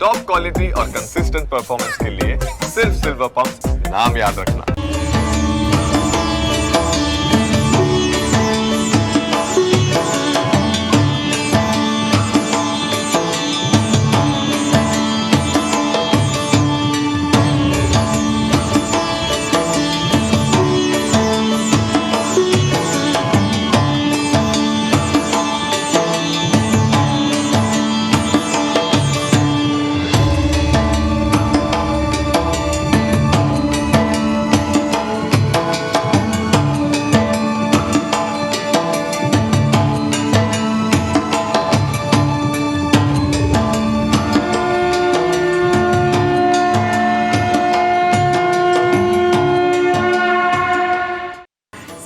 Top quality और consistent performance के लिए सिर्फ सिल्वर पंप नाम याद रखना।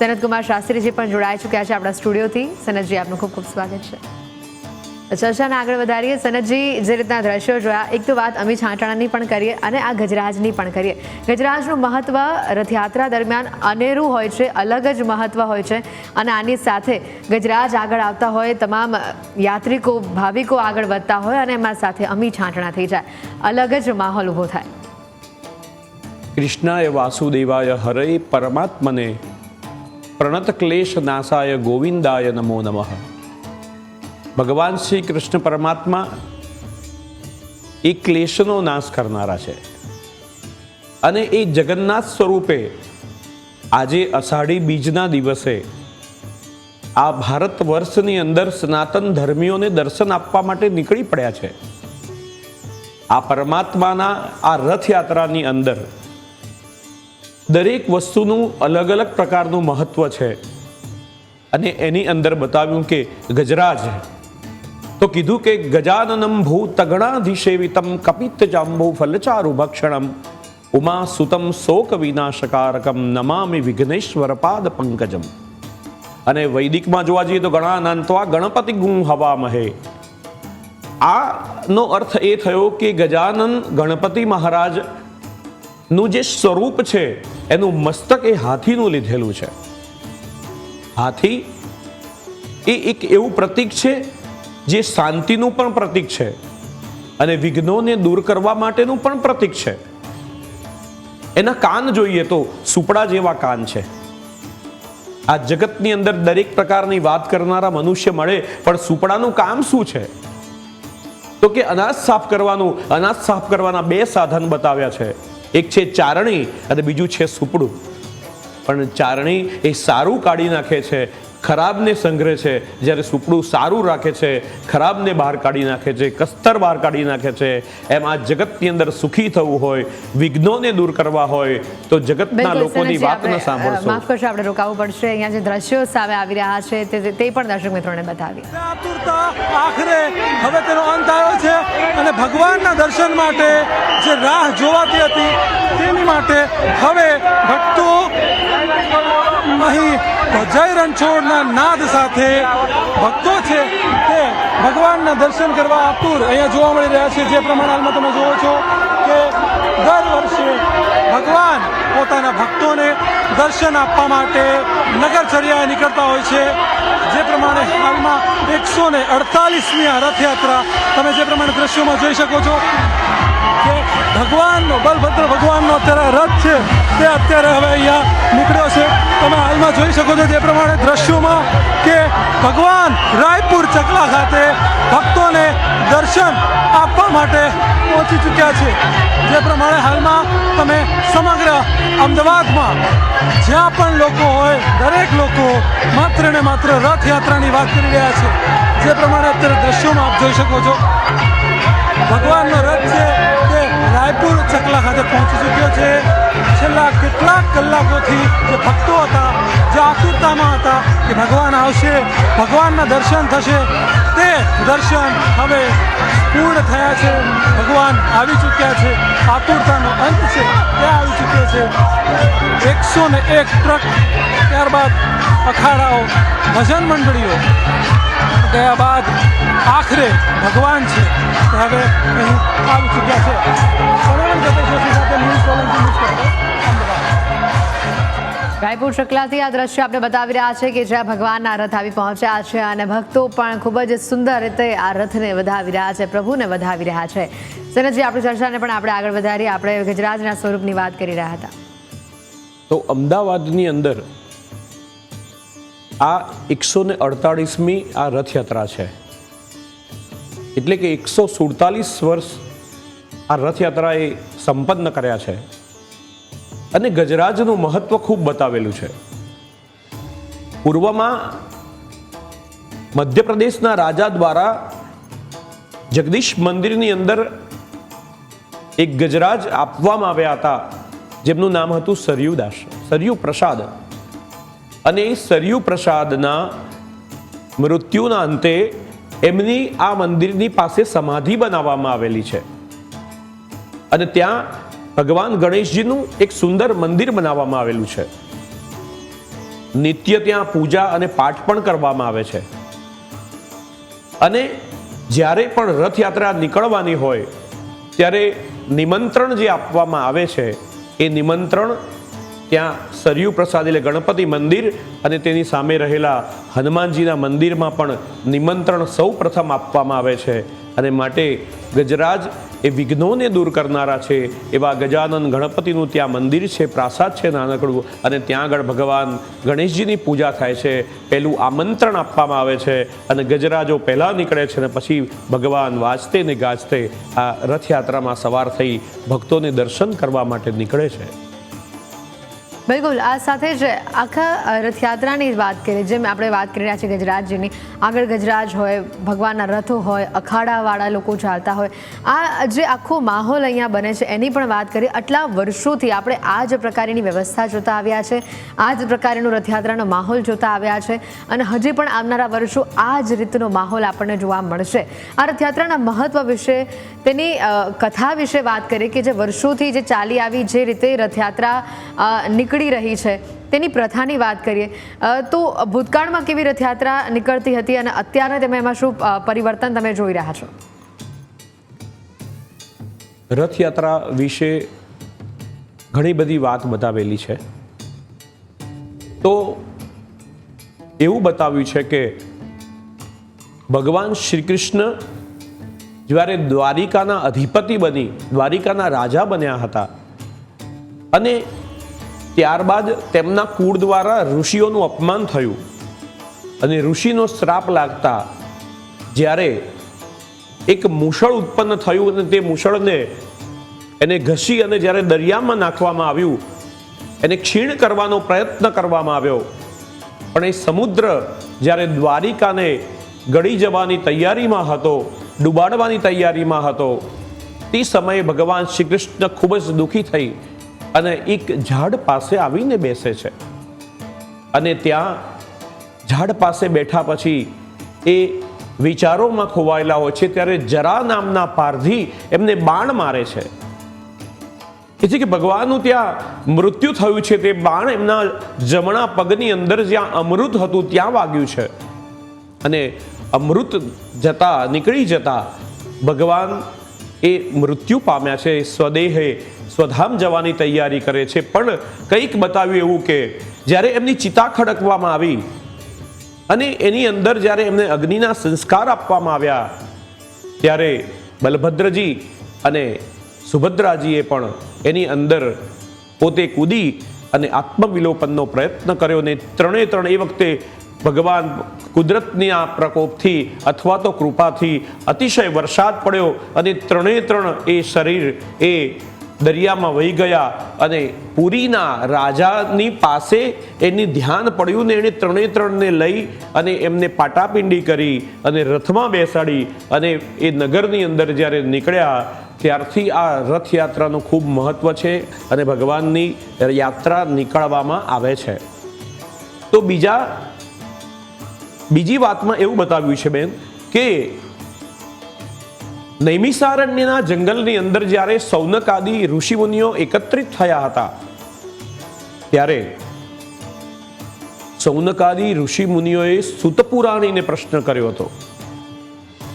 સનત કુમાર શાસ્ત્રીજી પણ જોડાઈ ચૂક્યા છે આપણા સ્ટુડિયોથી। સનતજી, આપનું ખૂબ ખૂબ સ્વાગત છે। ચર્ચાને આગળ વધારીએ। સનતજી, જે રીતના દ્રશ્યો જોયા, એક તો વાત અમી છાંટાણાની પણ કરીએ અને આ ગજરાજની પણ કરીએ। ગજરાજનું મહત્વ રથયાત્રા દરમિયાન અનેરું હોય છે, અલગ જ મહત્વ હોય છે અને આની સાથે ગજરાજ આગળ આવતા હોય, તમામ યાત્રિકો ભાવિકો આગળ વધતા હોય અને એમાં સાથે અમી છાંટણા થઈ જાય, અલગ જ માહોલ ઊભો થાય। કૃષ્ણાય વાસુદેવાય હરે પરમાત્મને प्रणत क्लेश नाशाय गोविंदाय नमो नमः। भगवान श्री कृष्ण परमात्मा एक क्लेशनो नाश करनारा है अने ए जगन्नाथ स्वरूपे आजे अषाढ़ी बीजना दिवसे आ भारत वर्षनी अंदर सनातन धर्मीओने दर्शन आपवा माटे निकળી પડ્યા છે। आ परमात्माना आ रथ यात्रानी अंदर दरेक वस्तुનું अलग अलग प्रकारનું મહત્વ છે અને એની અંદર બતાવ્યું કે ગજરાજ તો કીધું કે ગજાનનમ ભૂતગણાધિસેવિતમ કપિત્તજાંબુ ફલચારુ ભક્ષણમ ઉમા સુતમ શોક વિનાશકારકમ નમામિ વિઘ્નેશ્વર પાદ પંકજમ। અને વૈદિકમાં જોવા જઈએ તો ગણાનાન્ત્વા ગણપતિ ગું હવામહે। આનો અર્થ એ થયો કે ગજાનન ગણપતિ મહારાજ નું જે સ્વરૂપ છે એનું મસ્તક એ હાથીનું લીધેલું છે। હાથી એ એક એવું પ્રતીક છે જે શાંતિનું પણ પ્રતીક છે અને વિઘ્નોને દૂર કરવા માટેનું પણ પ્રતીક છે। એના કાન જોઈએ તો સુપડા જેવા કાન છે। આ જગતની અંદર દરેક પ્રકારની વાત કરનારા મનુષ્ય મળે, પણ સુપડાનું કામ શું છે? તો કે અનાજ સાફ કરવાનું, અનાજ સાફ કરવાના બે સાધન બતાવ્યા છે। એક છે ચારણી અને બીજું છે સુપડું। પણ ચારણી એ સારું કાઢી નાખે છે, ખરાબને સંગ્રહે છે, જ્યારે સુપડું સારું રાખે છે, ખરાબને બહાર કાઢી નાખે છે, કસ્તર બહાર કાઢી નાખે છે। એમ આ જગતની અંદર સુખી થવું હોય, વિઘ્નોને દૂર કરવા હોય તો જગતના લોકોની વાત ન સાંભળશો। માફ કરશો, આપણે રોકાવું પડશે। અહીંયા જે દ્રશ્યો સામે આવી રહ્યા છે તે પણ દર્શક મિત્રોને બતાવીએ। આતુરતા આખરે હવે તેનો અંત આવ્યો છે અને ભગવાનના દર્શન માટે જે રાહ જોવાતી હતી તેની માટે હવે ભક્તો અહીં જય રણછોડના નાદ સાથે ભક્તો છે તે ભગવાનના દર્શન કરવા આતુર અહીંયા જોવા મળી રહ્યા છે। જે પ્રમાણે હાલમાં તમે જુઓ છો કે દર વર્ષે ભગવાન પોતાના ભક્તોને દર્શન આપવા માટે નગરચર્યાએ નીકળતા હોય છે। જે પ્રમાણે હાલમાં 148મી આ રથયાત્રા તમે જે પ્રમાણે દ્રશ્યોમાં જોઈ શકો છો કે ભગવાનનો બલભદ્ર ભગવાનનો અત્યારે રથ છે તે અત્યારે હવે અહીંયા નીકળ્યો છે। તમે હાલમાં જોઈ શકો છો જે પ્રમાણે દ્રશ્યોમાં કે ભગવાન રાયપુર ચકલા ખાતે ભક્તોને દર્શન આપવા માટે પહોંચી ચૂક્યા છે। જે પ્રમાણે હાલમાં તમે સમગ્ર અમદાવાદમાં જ્યાં પણ લોકો હોય દરેક લોકો માત્ર ને માત્ર રથયાત્રાની વાત કરી રહ્યા છે। જે પ્રમાણે અત્યારે દ્રશ્યોમાં આપ જોઈ શકો છો ભગવાનનો રથ છે તે રાયપુર ચકલા ખાતે પહોંચી ચૂક્યો છે। છેલ્લા કેટલાક કલાકોથી જે ભક્તો હતા, જે આતુરતામાં હતા કે ભગવાન આવશે, ભગવાનના દર્શન થશે, તે દર્શન હવે પૂર્ણ થયા છે। ભગવાન આવી ચૂક્યા છે, આતુરતાનો અંત છે તે આવી ચૂક્યો છે। 101 ટ્રક, ત્યારબાદ અખાડાઓ, ભજન મંડળીઓ ગયા બાદ આખરે ભગવાન છે તે હવે અહીં આવી ચૂક્યા છે। સર્વણ ગતેશ્વર સાથે ન્યૂઝ સોલંકી ન્યૂઝ અમદાવાદ। રાયપુર શકલાથી આ દ્રશ્ય આપણે બતાવી રહ્યા છે કે જ્યાં ભગવાનના રથ આવી પહોંચ્યા છે અને ભક્તો પણ ખૂબ જ સુંદર રીતે આ રથને વધાવી રહ્યા છે, પ્રભુને વધાવી રહ્યા છે. સનતજી, આપણી ચર્ચાને પણ આપણે આગળ વધારીએ. આપણે ગજરાજના સ્વરૂપની વાત કરી રહ્યા હતા. તો અમદાવાદની અંદર આ 148મી આ રથયાત્રા છે, એટલે કે 147 વર્ષ આ રથયાત્રાએ સંપન્ન કર્યા છે અને ગજરાજનું મહત્વ ખૂબ બતાવેલું છે. પૂર્વમાં મધ્યપ્રદેશના રાજા દ્વારા જગદીશ મંદિરની અંદર એક ગજરાજ આપવામાં આવ્યા હતા, જેમનું નામ હતું સરયુ પ્રસાદ. અને એ સરયુ પ્રસાદના મૃત્યુના અંતે એમની આ મંદિરની પાસે સમાધિ બનાવવામાં આવેલી છે અને ત્યાં ભગવાન ગણેશજીનું એક સુંદર મંદિર બનાવવામાં આવેલું છે. નિત્ય ત્યાં પૂજા અને પાઠ પણ કરવામાં આવે છે. અને જ્યારે પણ રથયાત્રા નીકળવાની હોય ત્યારે નિમંત્રણ જે આપવામાં આવે છે એ નિમંત્રણ ત્યાં સરયુ પ્રસાદ એટલે ગણપતિ મંદિર અને તેની સામે રહેલા હનુમાનજીના મંદિરમાં પણ નિમંત્રણ સૌ પ્રથમ આપવામાં આવે છે. અને માટે ગજરાજ એ વિઘ્નોને દૂર કરનારા છે એવા ગજાનન ગણપતિનું ત્યાં મંદિર છે, પ્રાસાદ છે નાનકડું, અને ત્યાં આગળ ભગવાન ગણેશજીની પૂજા થાય છે. પહેલું આમંત્રણ આપવામાં આવે છે અને ગજરાજો પહેલાં નીકળે છે અને પછી ભગવાન વાજતે ને ગાજતે આ રથયાત્રામાં સવાર થઈ ભક્તોને દર્શન કરવા માટે નીકળે છે. બિલકુલ. આ સાથે જ આખા રથયાત્રાની વાત કરીએ, જેમ આપણે વાત કરી રહ્યા છીએ ગજરાજજીની, આગળ ગજરાજ હોય, ભગવાનના રથો હોય, અખાડાવાળા લોકો ચાલતા હોય, આ જે આખો માહોલ અહીંયા બને છે એની પણ વાત કરીએ. આટલા વર્ષોથી આપણે આ જ પ્રકારની વ્યવસ્થા જોતા આવ્યા છે, આ જ પ્રકારનો રથયાત્રાનો માહોલ જોતા આવ્યા છે અને હજી પણ આવનારા વર્ષો આ જ રીતનો માહોલ આપણને જોવા મળશે. આ રથયાત્રાના મહત્વ વિશે, તેની કથા વિશે વાત કરીએ કે જે વર્ષોથી જે ચાલી આવી, જે રીતે રથયાત્રા નીકળી રહી છે તેની પ્રથાની વાત કરીએ તો ભૂતકાળમાં કેવી રથયાત્રા નીકળતી હતી અને અત્યારે તમે એમાં શું પરિવર્તન તમે જોઈ રહ્યા છો? રથયાત્રા વિશે ઘણી બધી વાત બતાવેલી છે. તો એવું બતાવ્યું છે કે ભગવાન શ્રી કૃષ્ણ જ્યારે દ્વારિકાના અધિપતિ બની, દ્વારિકાના રાજા બન્યા હતા અને ત્યારબાદ તેમના કુળ દ્વારા ઋષિઓનું અપમાન થયું અને ઋષિનો શ્રાપ લાગતા જ્યારે એક મૂષળ ઉત્પન્ન થયું અને તે મૂષળને એને ઘસી અને જ્યારે દરિયામાં નાખવામાં આવ્યું, એને ક્ષીણ કરવાનો પ્રયત્ન કરવામાં આવ્યો, પણ એ સમુદ્ર જ્યારે દ્વારિકાને ગળી જવાની તૈયારીમાં હતો, ડૂબાડવાની તૈયારીમાં હતો, તે સમયે ભગવાન શ્રી કૃષ્ણ ખૂબ જ દુઃખી થઈ અને એક ઝાડ પાસે આવીને બેસે છે. અને ત્યાં ઝાડ પાસે બેઠા પછી એ વિચારોમાં ખોવાયેલા હોય છે ત્યારે જરા નામના પારધી એમને બાણ મારે છે. એટલે કે ભગવાનનું ત્યાં મૃત્યુ થયું છે, તે બાણ એમના જમણા પગની અંદર જ્યાં અમૃત હતું ત્યાં વાગ્યું છે અને અમૃત નીકળી જતા ભગવાન એ મૃત્યુ પામ્યા છે. સ્વદેહે સ્વધામ જવાની તૈયારી કરે છે. પણ કંઈક બતાવ્યું એવું કે જ્યારે એમની ચિતા ખડકવામાં આવી અને એની અંદર જ્યારે એમને અગ્નિના સંસ્કાર આપવામાં આવ્યા ત્યારે બલભદ્રજી અને સુભદ્રાજીએ પણ એની અંદર પોતે કૂદી અને આત્મવિલોપનનો પ્રયત્ન કર્યો ને ત્રણે ત્રણ એ વખતે ભગવાન કુદરતની આ પ્રકોપથી અથવા તો કૃપાથી અતિશય વરસાદ પડ્યો અને ત્રણે ત્રણ એ શરીર એ દરિયામાં વહી ગયા અને પુરીના રાજાની પાસે એની ધ્યાન પડ્યું ને એણે ત્રણે ત્રણને લઈ અને એમને પાટાપિંડી કરી અને રથમાં બેસાડી અને એ નગરની અંદર જ્યારે નીકળ્યા ત્યારથી આ રથયાત્રાનું ખૂબ મહત્વ છે અને ભગવાનની યાત્રા નીકળવામાં આવે છે. તો બીજી વાતમાં એવું બતાવ્યું છે બેન કે નૈમિષારણ્યના જંગલની અંદર જ્યારે સૌનક આદિ ઋષિમુનિઓ એકત્રિત થયા હતા ત્યારે સૌનકાદી ઋષિમુનિઓએ સૂતપુરાણીને પ્રશ્ન કર્યો હતો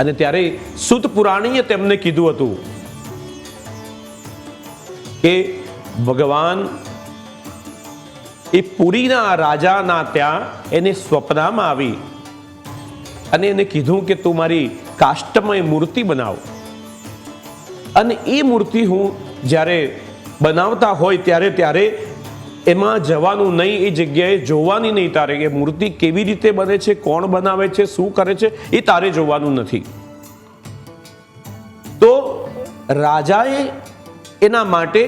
અને ત્યારે સૂતપુરાણીએ તેમને કીધું હતું કે ભગવાન એ પુરીના રાજાના ત્યાં એને સ્વપ્નમાં આવી અને એને કીધું કે તું મારી કાષ્ટમય મૂર્તિ બનાવ, અને એ મૂર્તિ હું જ્યારે બનાવતા હોય ત્યારે એમાં જવાનું નહીં, એ જગ્યાએ જોવાની નહીં તારે. એ મૂર્તિ કેવી રીતે બને છે, કોણ બનાવે છે, શું કરે છે, એ તારે જોવાનું નથી. તો રાજાએ એના માટે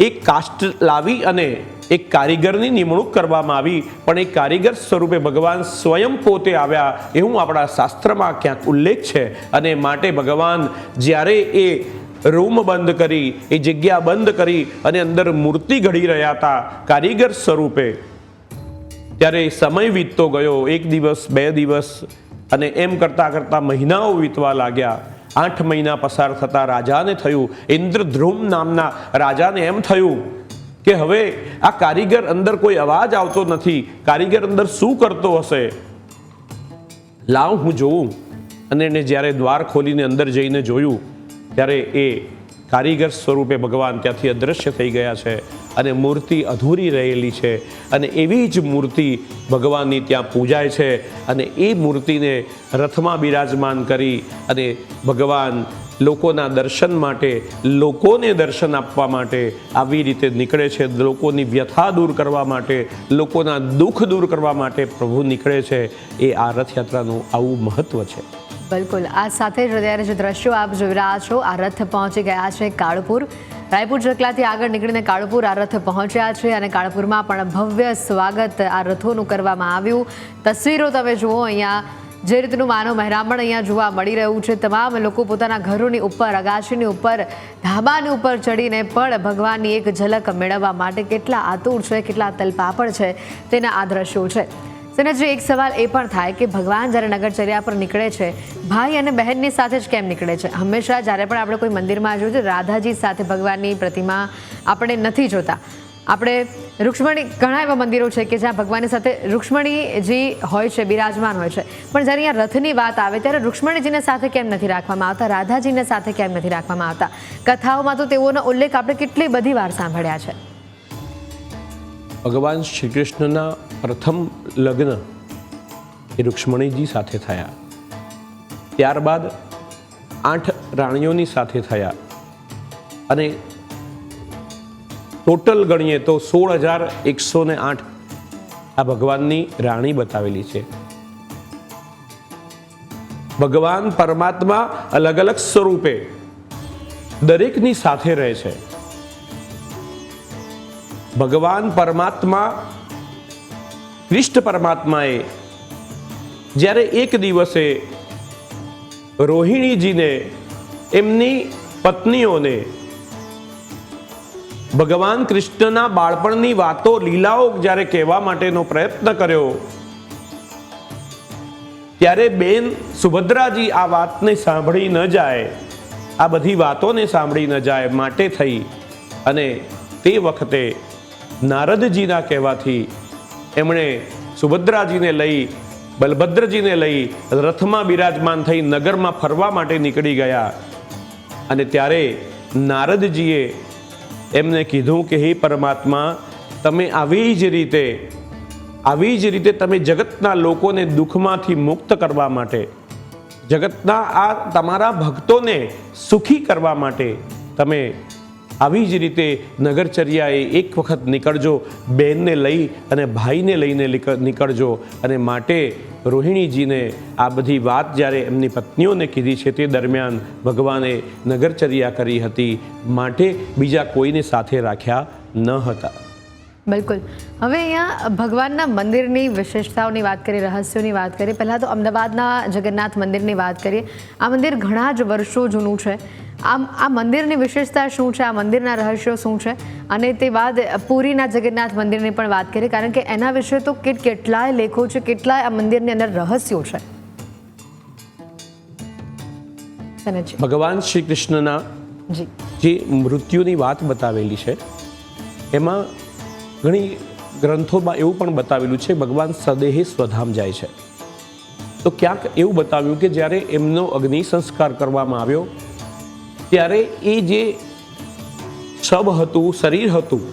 એક કાષ્ટ લાવી અને એક કારીગરની નિમણૂક કરવામાં આવી, પણ એ કારીગર સ્વરૂપે ભગવાન સ્વયં પોતે આવ્યા એવું આપણા શાસ્ત્રમાં ક્યાંક ઉલ્લેખ છે. અને માટે ભગવાન જ્યારે એ રૂમ બંધ કરી, એ જગ્યા બંધ કરી અને અંદર મૂર્તિ ઘડી રહ્યા હતા કારીગર સ્વરૂપે, ત્યારે સમય વીતતો ગયો. 1 દિવસ, 2 દિવસ, અને એમ કરતા કરતા મહિનાઓ વીતવા લાગ્યા. 8 મહિના પસાર થતા રાજાને થયું, ઇન્દ્રધ્રુમ નામના રાજાને એમ થયું કે હવે આ કારીગર અંદર કોઈ અવાજ આવતો નથી, કારીગર અંદર શું કરતો હશે, લાવ હું જોઉં. અને એને જ્યારે દ્વાર ખોલીને અંદર જઈને જોયું ત્યારે એ કારીગર સ્વરૂપે ભગવાન ત્યાંથી અદૃશ્ય થઈ ગયા છે અને મૂર્તિ અધૂરી રહેલી છે. અને એવી જ મૂર્તિ ભગવાનની ત્યાં પૂજાય છે. અને એ મૂર્તિને રથમાં બિરાજમાન કરી અને ભગવાન લોકોના દર્શન માટે, લોકોને દર્શન આપવા માટે આવી રીતે નીકળે છે. લોકોની વ્યથા દૂર કરવા માટે, લોકોના દુઃખ દૂર કરવા માટે પ્રભુ નીકળે છે. એ આ રથયાત્રાનું આવું મહત્વ છે. બિલકુલ. આ સાથે જ અત્યારે જે દ્રશ્યો આપ જોઈ રહ્યા છો, આ રથ પહોંચી ગયા છે કાળુપુર. રાયપુર જકલાથી આગળ નીકળીને કાળુપુર આ રથ પહોંચ્યા છે અને કાળુપુરમાં પણ ભવ્ય સ્વાગત આ રથોનું કરવામાં આવ્યું. તસવીરો તમે જુઓ, અહીંયા જે રીતનું માનવ મહેરામણ અહીંયા જોવા મળી રહ્યું છે. તમામ લોકો પોતાના ઘરોની ઉપર, અગાશીની ઉપર, ધાબાની ઉપર ચડીને પણ ભગવાનની એક ઝલક મેળવવા માટે કેટલા આતુર છે, કેટલા તલપાપડ છે, તેના આ દ્રશ્યો છે. સનતજી, એક સવાલ એ પણ થાય કે ભગવાન જ્યારે નગરચર્યા પર નીકળે છે, ભાઈ અને બહેનની સાથે જ કેમ નીકળે છે? હંમેશા જ્યારે પણ આપણે કોઈ મંદિરમાં જોઈએ તો રાધાજી સાથે ભગવાનની પ્રતિમા આપણે નથી જોતા. આપણે રૂક્ષ્મણી, ઘણા એવા મંદિરો છે કે જ્યાં ભગવાનની સાથે રૂક્ષ્મણીજી હોય છે, બિરાજમાન હોય છે, પણ જ્યારે અહીંયા રથની વાત આવે ત્યારે રૂક્ષ્મણીજીને સાથે કેમ નથી રાખવામાં આવતા, રાધાજીને સાથે કેમ નથી રાખવામાં આવતા? કથાઓમાં તો તેઓનો ઉલ્લેખ આપણે કેટલી બધી વાર સાંભળ્યા છે. ભગવાન શ્રી કૃષ્ણના પ્રથમ લગ્ન એ રૂક્ષ્મણીજી સાથે થયા. ત્યારબાદ 8 રાણીઓની સાથે થયા અને ટોટલ ગણીએ તો 16,108 આ ભગવાનની રાણી બતાવેલી છે. ભગવાન પરમાત્મા અલગ અલગ સ્વરૂપે દરેકની સાથે રહે છે. ભગવાન પરમાત્મા, કૃષ્ણ પરમાત્માએ જ્યારે એક દિવસે રોહિણીજીને, એમની પત્નીઓને ભગવાન કૃષ્ણના બાળપણની વાતો, લીલાઓ જ્યારે કહેવા માટેનો પ્રયત્ન કર્યો, ત્યારે બેન સુભદ્રાજી આ વાતને સાંભળી ન જાય, આ બધી વાતોને સાંભળી ન જાય માટે થઈ અને તે વખતે નારદજીના કહેવાથી એમણે સુભદ્રાજીને લઈ, બલભદ્રજીને લઈ રથમાં બિરાજમાન થઈ નગરમાં ફરવા માટે નીકળી ગયા. અને ત્યારે નારદજીએ એમને કીધું કે હે પરમાત્મા, તમે આવી જ રીતે તમે જગતના લોકોને દુઃખમાંથી મુક્ત કરવા માટે, જગતના આ તમારા ભક્તોને સુખી કરવા માટે તમે આવી જ રીતે નગરચર્યાએ એક વખત નીકળજો, બહેનને લઈ અને ભાઈને લઈને નીકળજો. અને માટે રોહિણીજીને આ બધી વાત જ્યારે એમની પત્નીઓને કીધી છે તે દરમિયાન ભગવાને નગરચર્યા કરી હતી, માટે બીજા કોઈને સાથે રાખ્યા ન હતા. બિલકુલ. હવે અહીંયા ભગવાનના મંદિરની વિશેષતાઓની વાત કરીએ, રહસ્યોની વાત કરીએ. પહેલાં તો અમદાવાદના જગન્નાથ મંદિરની વાત કરીએ. આ મંદિર ઘણા જ વર્ષો જૂનું છે. આ મંદિરની વિશેષતા શું છે, આ મંદિરના રહસ્યો શું છે, અને તે બાદ પુરીના જગન્નાથ મંદિરની પણ વાત કરીએ, કારણ કે એના વિશે તો કેટલાય લેખો છે, કેટલાય આ મંદિરની અંદર રહસ્યો છે. ભગવાન શ્રી કૃષ્ણના જે મૃત્યુની વાત બતાવેલી છે, એમાં ઘણી ગ્રંથોમાં એવું પણ બતાવેલું છે ભગવાન સદેહે સ્વધામ જાય છે. તો ક્યાંક એવું બતાવ્યું કે જ્યારે એમનો અગ્નિ સંસ્કાર કરવામાં આવ્યો ત્યારે એ જે શબ હતું, શરીર હતું,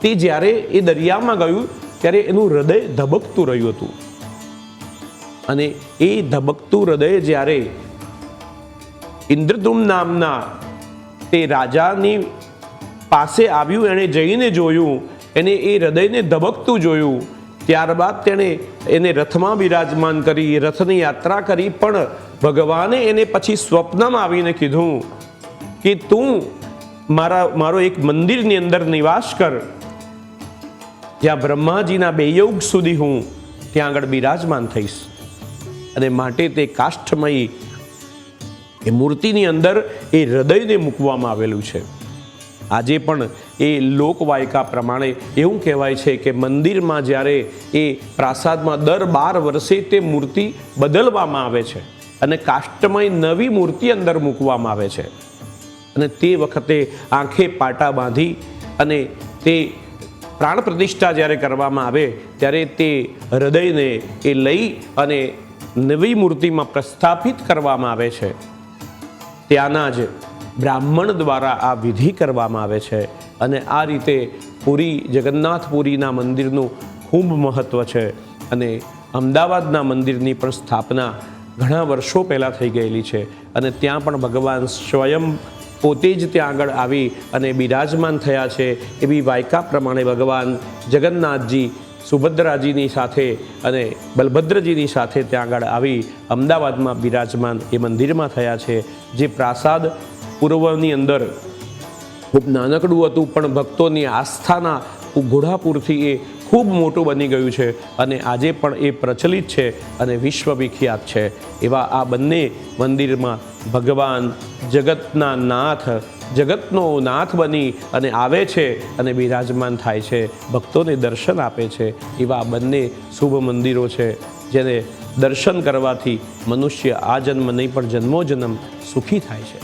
તે જ્યારે એ દરિયામાં ગયું ત્યારે એનું હૃદય ધબકતું રહ્યું હતું. અને એ ધબકતું હૃદય જ્યારે ઇન્દ્રદ્યુમ્ન નામના તે રાજાની પાસે આવ્યું, એણે જઈને જોયું, એને એ હૃદયને ધબકતું જોયું. ત્યારબાદ તેણે એને રથમાં બિરાજમાન કરી, રથની યાત્રા કરી. પણ ભગવાને એને પછી સ્વપ્નમાં આવીને કીધું કે તું મારો એક મંદિરની અંદર નિવાસ કર, જ્યાં બ્રહ્માજીના 2 યુગ સુધી હું ત્યાં આગળ બિરાજમાન થઈશ. અને માટે તે કાષ્ઠમયી એ મૂર્તિની અંદર એ હૃદયને મૂકવામાં આવેલું છે. આજે પણ એ લોકવાયકા પ્રમાણે એવું કહેવાય છે કે મંદિરમાં જ્યારે એ પ્રાસાદમાં દર 12 વર્ષે તે મૂર્તિ બદલવામાં આવે છે અને કાષ્ટમય નવી મૂર્તિ અંદર મૂકવામાં આવે છે. અને તે વખતે આંખે પાટા બાંધી અને તે પ્રાણ પ્રતિષ્ઠા જ્યારે કરવામાં આવે ત્યારે તે હૃદયને એ લઈ અને નવી મૂર્તિમાં પ્રસ્થાપિત કરવામાં આવે છે. ત્યાંના જ બ્રાહ્મણ દ્વારા આ વિધિ કરવામાં આવે છે. અને આ રીતે પુરી જગન્નાથપુરીના મંદિરનું ખૂબ મહત્ત્વ છે. અને અમદાવાદના મંદિરની પણ સ્થાપના ઘણા વર્ષો પહેલાં થઈ ગયેલી છે. અને ત્યાં પણ ભગવાન સ્વયં પોતે જ ત્યાં આગળ આવી અને બિરાજમાન થયા છે. એવી વાયકા પ્રમાણે ભગવાન જગન્નાથજી સુભદ્રાજીની સાથે અને બલભદ્રજીની સાથે ત્યાં આગળ આવી અમદાવાદમાં બિરાજમાન એ મંદિરમાં થયા છે. જે પ્રાસાદ પૂર્વની અંદર ખૂબ નાનકડું હતું, પણ ભક્તોની આસ્થાના ઘોડાપુરથી એ ખૂબ મોટું બની ગયું છે. અને આજે પણ એ પ્રચલિત છે અને વિશ્વવિખ્યાત છે. એવા આ બંને મંદિરમાં ભગવાન જગતના નાથ, જગતનો નાથ બની અને આવે છે અને બિરાજમાન થાય છે, ભક્તોને દર્શન આપે છે. એવા આ બંને શુભ મંદિરો છે જેને દર્શન કરવાથી મનુષ્ય આ જન્મ નહીં પણ જન્મોજન્મ સુખી થાય છે.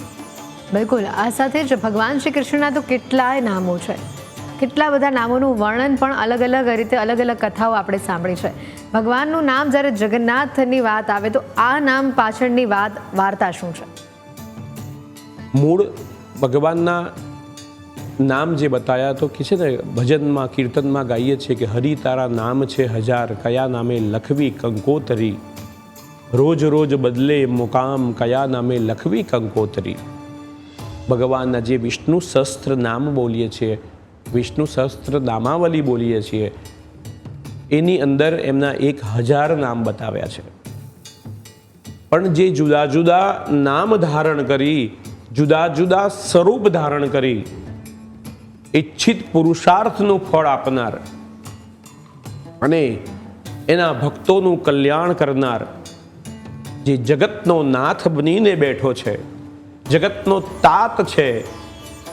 બિલકુલ. આ સાથે જ ભગવાન શ્રી કૃષ્ણના તો કેટલાય નામો છે, કેટલા બધા નામોનું વર્ણન પણ અલગ અલગ રીતે અલગ અલગ કથાઓ આપણે સાંભળી છે. ભગવાનનું નામ જ્યારે જગન્નાથની વાત આવે તો આ નામ પાછળની વાર્તા શું છે? મૂળ ભગવાનના નામ જે બતાયા તો કે છે ને, ભજનમાં કીર્તનમાં ગાઈએ છીએ કે હરિ તારા નામ છે 1000, કયા નામે લખવી કંકોતરી, રોજ રોજ બદલે મુકામ, કયા નામે લખવી કંકોતરી. ભગવાનના જે વિષ્ણુ સહસ્ત્ર નામ બોલીએ છીએ, વિષ્ણુ સહસ્ત્ર નામાવલી બોલીએ છીએ, એની અંદર એમના 1000 નામ બતાવ્યા છે. પણ જે જુદા જુદા નામ ધારણ કરી, જુદા જુદા સ્વરૂપ ધારણ કરી, ઈચ્છિત પુરુષાર્થનું ફળ આપનાર અને એના ભક્તોનું કલ્યાણ કરનાર, જે જગતનો નાથ બનીને બેઠો છે, જગતનો તાત છે,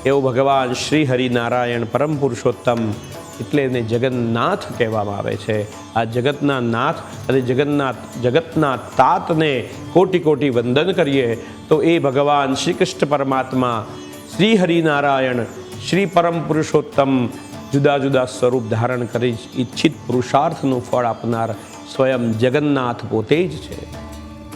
એવો ભગવાન શ્રી હરિનારાયણ પરમ પુરુષોત્તમ, એટલે એને જગન્નાથ કહેવામાં આવે છે. આ જગતના નાથ અને જગતના તાતને કોટી કોટી વંદન કરીએ તો એ ભગવાન શ્રી કૃષ્ણ પરમાત્મા, શ્રી હરિનારાયણ, શ્રી પરમ પુરુષોત્તમ જુદા જુદા સ્વરૂપ ધારણ કરી ઈચ્છિત પુરુષાર્થનું ફળ આપનાર સ્વયં જગન્નાથ પોતે જ છે.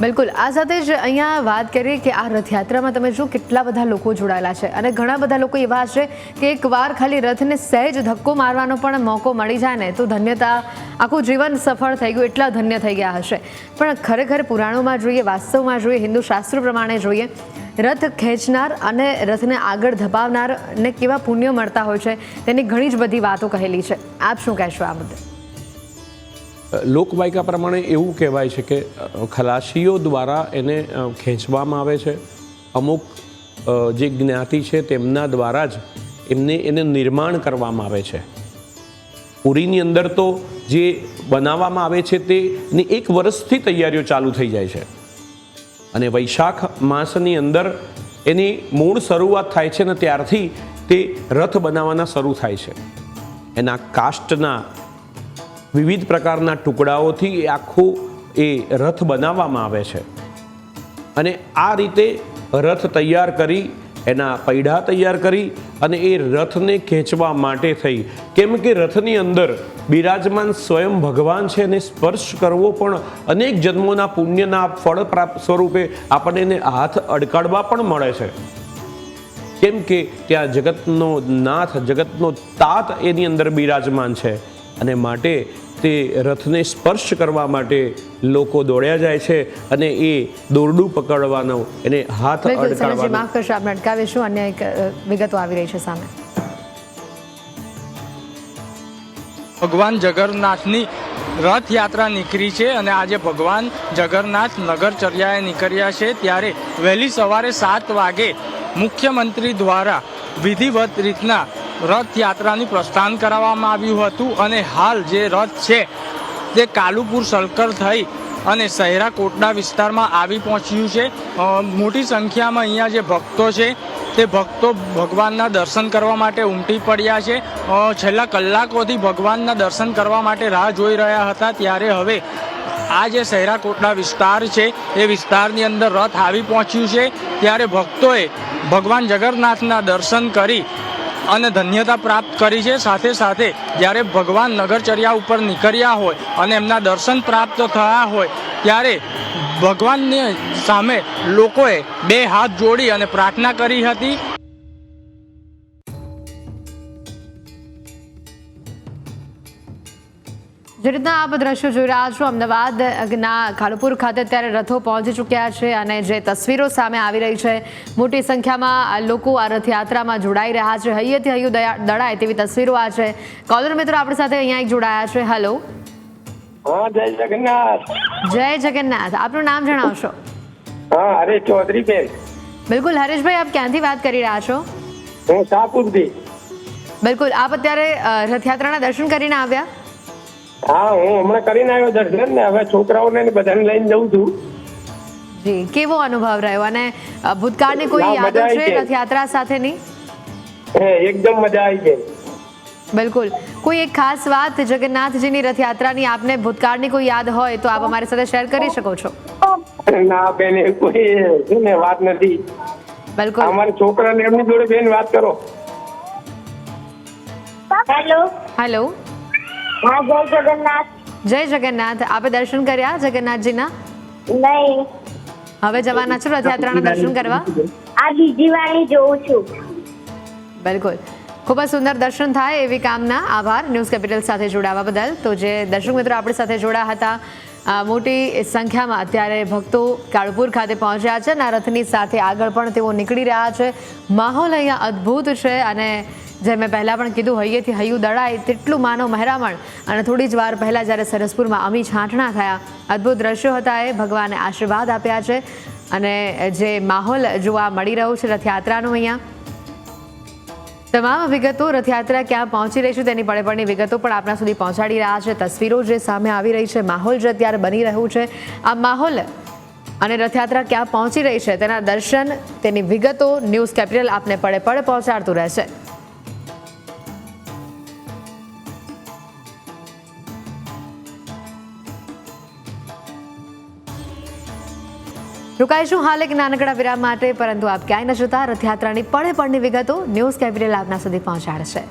બિલકુલ. આ સાથે જ અહીંયા વાત કરીએ કે આ રથયાત્રામાં તમે જો કેટલા બધા લોકો જોડાયેલા છે અને ઘણા બધા લોકો એવા છે કે એકવાર ખાલી રથને સહેજ ધક્કો મારવાનો પણ મોકો મળી જાય ને તો ધન્યતા, આખું જીવન સફળ થઈ ગયું, એટલા ધન્ય થઈ ગયા હશે. પણ ખરેખર પુરાણોમાં જોઈએ, વાસ્તવમાં જોઈએ, હિન્દુ શાસ્ત્રો પ્રમાણે જોઈએ, રથ ખેંચનાર અને રથને આગળ ધપાવનારને કેવા પુણ્ય મળતા હોય છે તેની ઘણી જ બધી વાતો કહેલી છે. આપ શું કહેશો આ મુદ્દે? લોકવાયકા પ્રમાણે એવું કહેવાય છે કે ખલાસીઓ દ્વારા એને ખેંચવામાં આવે છે. અમુક જે જ્ઞાતિ છે તેમના દ્વારા જ એને નિર્માણ કરવામાં આવે છે. પુરીની અંદર તો જે બનાવવામાં આવે છે તેની 1 વર્ષથી તૈયારીઓ ચાલુ થઈ જાય છે. અને વૈશાખ માસની અંદર એની મૂળ શરૂઆત થાય છે અને ત્યારથી તે રથ બનાવવાના શરૂ થાય છે. એના કાષ્ટના વિવિધ પ્રકારના ટુકડાઓથી આખું એ રથ બનાવવામાં આવે છે. અને આ રીતે રથ તૈયાર કરી, એના પૈડા તૈયાર કરી અને એ રથને ખેંચવા માટે થઈ, કેમ કે રથની અંદર બિરાજમાન સ્વયં ભગવાન છે, એને સ્પર્શ કરવો પણ અનેક જન્મોના પુણ્યના ફળ પ્રાપ્ત સ્વરૂપે આપણને એને હાથ અડકાડવા પણ મળે છે. કેમ કે ત્યાં જગતનો નાથ, જગતનો તાત એની અંદર બિરાજમાન છે અને માટે તે રથને સ્પર્શ કરવા માટે લોકો દોડ્યા જાય છે અને એ દોરડું પકડવાનો, એને હાથ બિલકુલ સનતજી, અડકાવવાનો. માફ કરશો, આપણે અટકાવીશું. અન્ય એક વિગતો આવી રહી છે સામે. ભગવાન જગન્નાથની રથયાત્રા નીકળી છે અને આજે ભગવાન જગન્નાથ નગરચર્યાએ નીકળ્યા છે ત્યારે વહેલી સવારે 7 વાગે મુખ્યમંત્રી દ્વારા વિધિવત રીતના રથયાત્રાનું પ્રસ્થાન કરાવવામાં આવ્યું હતું અને હાલ જે રથ છે તે કાલુપુર સર્કલ થઈ અને સહેરા કોટડા વિસ્તારમાં આવી પહોંચ્યું છે. મોટી સંખ્યામાં અહીંયા જે ભક્તો છે તે ભક્તો ભગવાનના દર્શન કરવા માટે ઉમટી પડ્યા છે. છેલ્લા કલાકોથી ભગવાનના દર્શન કરવા માટે રાહ જોઈ રહ્યા હતા ત્યારે હવે આ જે સહેરા કોટડા વિસ્તાર છે એ વિસ્તારની અંદર રથ આવી પહોંચ્યું છે ત્યારે ભક્તોએ ભગવાન જગન્નાથના દર્શન કરી અને ધન્યતા પ્રાપ્ત કરી છે. સાથે સાથે જ્યારે ભગવાન નગરચર્યા ઉપર નીકળ્યા હોય અને એમના દર્શન પ્રાપ્ત થયા હોય ત્યારે ભગવાનની સામે લોકોએ 2 હાથ જોડી અને પ્રાર્થના કરી હતી. જે રીતના આપ દ્રશ્યો જોઈ રહ્યા છો, અમદાવાદના કાલુપુર ખાતે અત્યારે રથો પહોંચી ચૂક્યા છે અને જે તસવીરો સામે આવી રહી છે, મોટી સંખ્યામાં લોકો આ રથયાત્રામાં જોડાઈ રહ્યા છે. હૈયેથી હૈયું દળાય તેવી તસવીરો આ છે. કોલર મિત્રો આપણી સાથે અહીંયા એક જોડાયા છે. હેલો. હા, જય જગન્નાથ. જય જગન્નાથ. આપનું નામ જણાવશો? હા, હરેશ ચૌધરી બેન. બિલકુલ હરેશભાઈ, આપ ક્યાંથી વાત કરી રહ્યા છો? હું શાહપુરથી. બિલકુલ, આપ અત્યારે રથયાત્રાના દર્શન કરીને આવ્યા? હા, હું હમણાં કરીને આવ્યો દર્શન ને હવે છોકરાઓને ને બધાને લઈને જઉં છું. જી, કેવો અનુભવ રહ્યો અને ભૂતકાળની કોઈ ના, યાદો મજા આવી છે ગઈ. રથયાત્રા સાથેની? એકદમ મજા આવી ગઈ. બિલકુલ. કોઈ એક ખાસ વાત જગન્નાથજીની રથયાત્રાની આપને ભૂતકાળની કોઈ યાદ હોય તો આપ અમારી સાથે શેર કરી શકો છો. ના બેન, એ કોઈ છે ને વાત નથી. બિલકુલ. અમારા છોકરાને એમની જોડે બેન વાત કરો. હેલો. હેલો. હા, જય જગન્નાથ. જય જગન્નાથ. આપે દર્શન કર્યા જગન્નાથજીના? નહીં, હવે જવાના છો રથયાત્રાના દર્શન કરવા? આ બીજી વાણી જોઉં છું. બિલકુલ. ખૂબ જ સુંદર દર્શન થાય એવી કામના. આભાર ન્યૂઝ કેપિટલ સાથે જોડાવા બદલ. તો જે દર્શક મિત્રો આપણી સાથે જોડાયા હતા, મોટી સંખ્યામાં અત્યારે ભક્તો કાળુપુર ખાતે પહોંચ્યા છે અને આ રથની સાથે આગળ પણ તેઓ નીકળી રહ્યા છે. માહોલ અહીંયા અદ્ભુત છે અને જે મેં પહેલાં પણ કીધું, હૈયેથી હૈયું દળાય તેટલું માનવ મહેરામણ. અને થોડી જ વાર પહેલાં જ્યારે સરસપુરમાં અમી છાંટણા થયા, અદ્ભુત દ્રશ્યો હતા. એ ભગવાને આશીર્વાદ આપ્યા છે અને જે માહોલ જોવા મળી રહ્યો છે રથયાત્રાનો અહીંયા, તમામ વિગતો રથયાત્રા ક્યાં પહોંચી રહી છે તેની પળેપળની વિગતો પણ આપણા સુધી પહોંચાડી રહ્યા છે. તસવીરો જે સામે આવી રહી છે, માહોલ જે અત્યારે બની રહ્યું છે, આ માહોલ અને રથયાત્રા ક્યાં પહોંચી રહી છે તેના દર્શન, તેની વિગતો ન્યૂઝ કેપિટલ આપને પળે પહોંચાડતું રહેશે. રોકાઈશું હાલ એક નાનકડા વિરામ માટે, પરંતુ આપ ક્યાંય ન જતા. રથયાત્રાની પળેપળની વિગતો ન્યૂઝ કેપિટલ આપના સુધી પહોંચાડશે.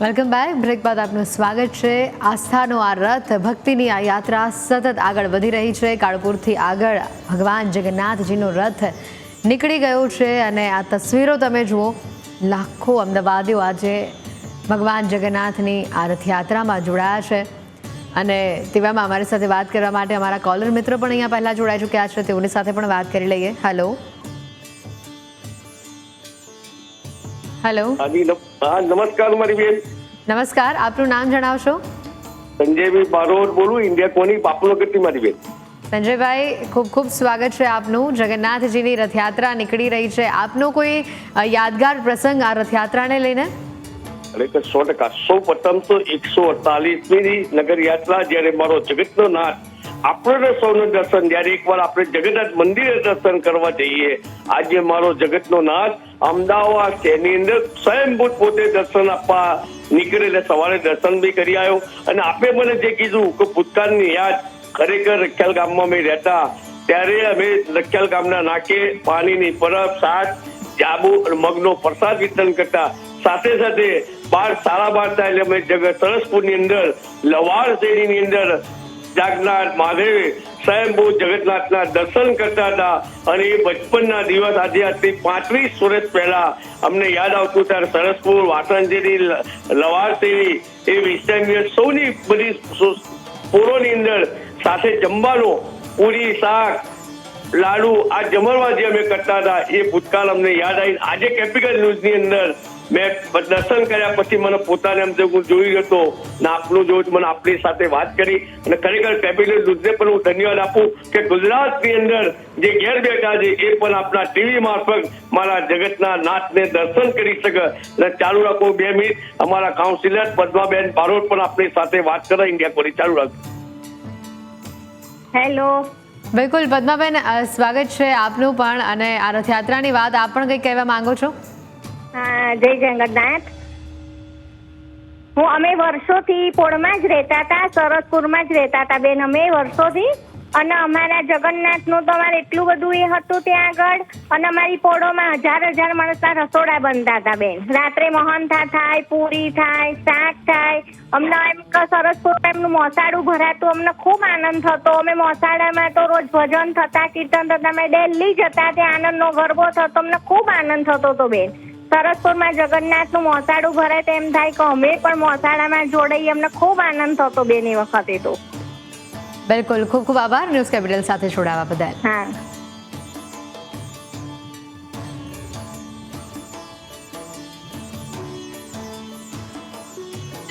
Welcome back. બ્રેક બાદ આપનું સ્વાગત છે. આસ્થાનો આ રથ, ભક્તિની આ યાત્રા સતત આગળ વધી રહી છે. કાળુપુરથી આગળ ભગવાન જગન્નાથજીનો રથ નીકળી ગયો છે અને આ તસવીરો તમે જુઓ, લાખો અમદાવાદીઓ આજે ભગવાન જગન્નાથની આ રથયાત્રામાં જોડાયા છે અને તેવામાં અમારી સાથે વાત કરવા માટે અમારા કોલર મિત્રો પણ અહીંયા પહેલાં જોડાઈ ચૂક્યા છે. તેઓની સાથે પણ વાત કરી લઈએ. હેલો. હેલો. હા, નમસ્કાર મારી બેન. નમસ્કાર. આપનું નામ જણાવશો? સંજયભાઈ બારોટ બોલું, ઇન્ડિયા કોની પાપનગરથી મારી બેન. સંજયભાઈ, ખૂબ ખૂબ સ્વાગત છે આપનું. જગન્નાથજીની રથયાત્રા નીકળી રહી છે, આપનો કોઈ યાદગાર પ્રસંગ આ રથયાત્રાને લઈને? ખરેખર 100%. સૌ પ્રથમ તો 148મી નગર યાત્રા, જ્યારે મારો જગતનો નાથ આપણને સૌનું દર્શન, જ્યારે એકવાર આપણે જગન્નાથ મંદિરે દર્શન કરવા જઈએ, આજે મારો જગતનો નાથ અમદાવાદ શહેરની અંદર સ્વયંભૂત પોતે દર્શન આપવા નીકળે, એટલે સવારે દર્શન બી કરી આવ્યો. અને આપે મને જે કીધું કે ભૂતકાળની યાદ, ખરેખર રખિયાલ ગામમાં અમે રહેતા ત્યારે અમે રખિયાલ ગામના નાકે પાણીની પરબ, શાક, જાબુ અને મગનો પ્રસાદ વિતરણ કરતા. સાથે સાથે 12:30 થાય એટલે અમે સરસપુરની અંદર લવાડ શેરીની અંદર જાગનાથ મહાદેવ સ્વયંભૂ જગન્નાથના દર્શન કરતા હતા. અને એ બચપનના દિવસ આજે આજથી 35 વર્ષ પહેલા અમને યાદ આવતું. ત્યારે સરસપુર, વાસણજેરી, લવાડ શેરી એ વિસ્તારની સૌની બધી પૂરોની અંદર સાથે જમવાનો, પૂરી, શાક, લાડુ, આ જમણવા જે અમે કરતા હતા એ ભૂતકાળ અમને યાદ આવી. આજે કેપિટલ ન્યૂઝની અંદર મેં દર્શન કર્યા પછી મને પોતાને એમ હું જોઈ હતો ને આપનું જોયું, મને આપણી સાથે વાત કરી. અને ખરેખર કેપિટલ ન્યૂઝને પણ હું ધન્યવાદ આપું કે ગુજરાતની અંદર જે ઘેર બેઠા છે એ પણ આપણા ટીવી મારફત મારા જગતના નાથને દર્શન કરી શકે. અને ચાલુ રાખો 2 મિનિટ, અમારા કાઉન્સિલર પદ્માબેન બારોટ પણ આપણી સાથે વાત કરે. ઇન્ડિયા કોરી ચાલુ રાખો. હેલો. બિલકુલ પદ્માબેન, સ્વાગત છે આપનું પણ. અને આ રથયાત્રાની વાત આપ પણ કંઈક કહેવા માંગો છો? હા, જય જગન્નાથ. અમે વર્ષોથી પોળમાં જ રહેતા હતા, સરસપુરમાં જ રહેતા હતા બેન, અમે વર્ષોથી. અને અમારા જગન્નાથનું તો અમારે એટલું બધું એ હતું ત્યાં આગળ. અને અમારી પોળોમાં 1000 માણસના રસોડા બનતા હતા બેન. રાત્રે મહંથા થાય, પૂરી થાય, શાક થાય. અમને એમ કે સરસપુરમાં એમનું મોસાળું ભરાતું, અમને ખૂબ આનંદ થતો. અમે મોસાળામાં તો રોજ ભજન થતા, કીર્તન થતા, અમે ડેલી જતા, ત્યાં આનંદનો ગરબો થતો, અમને ખૂબ આનંદ થતો હતો બેન. સરસપુરમાં જગન્નાથનું મોસાળું ભરાય તો એમ થાય કે અમે પણ મોસાળામાં જોડાઈએ, અમને ખૂબ આનંદ થતો બેન એ વખતે તો. બિલકુલ, ખૂબ ખૂબ આભાર ન્યૂઝ કેપિટલ સાથે જોડાવા બદલ. હા.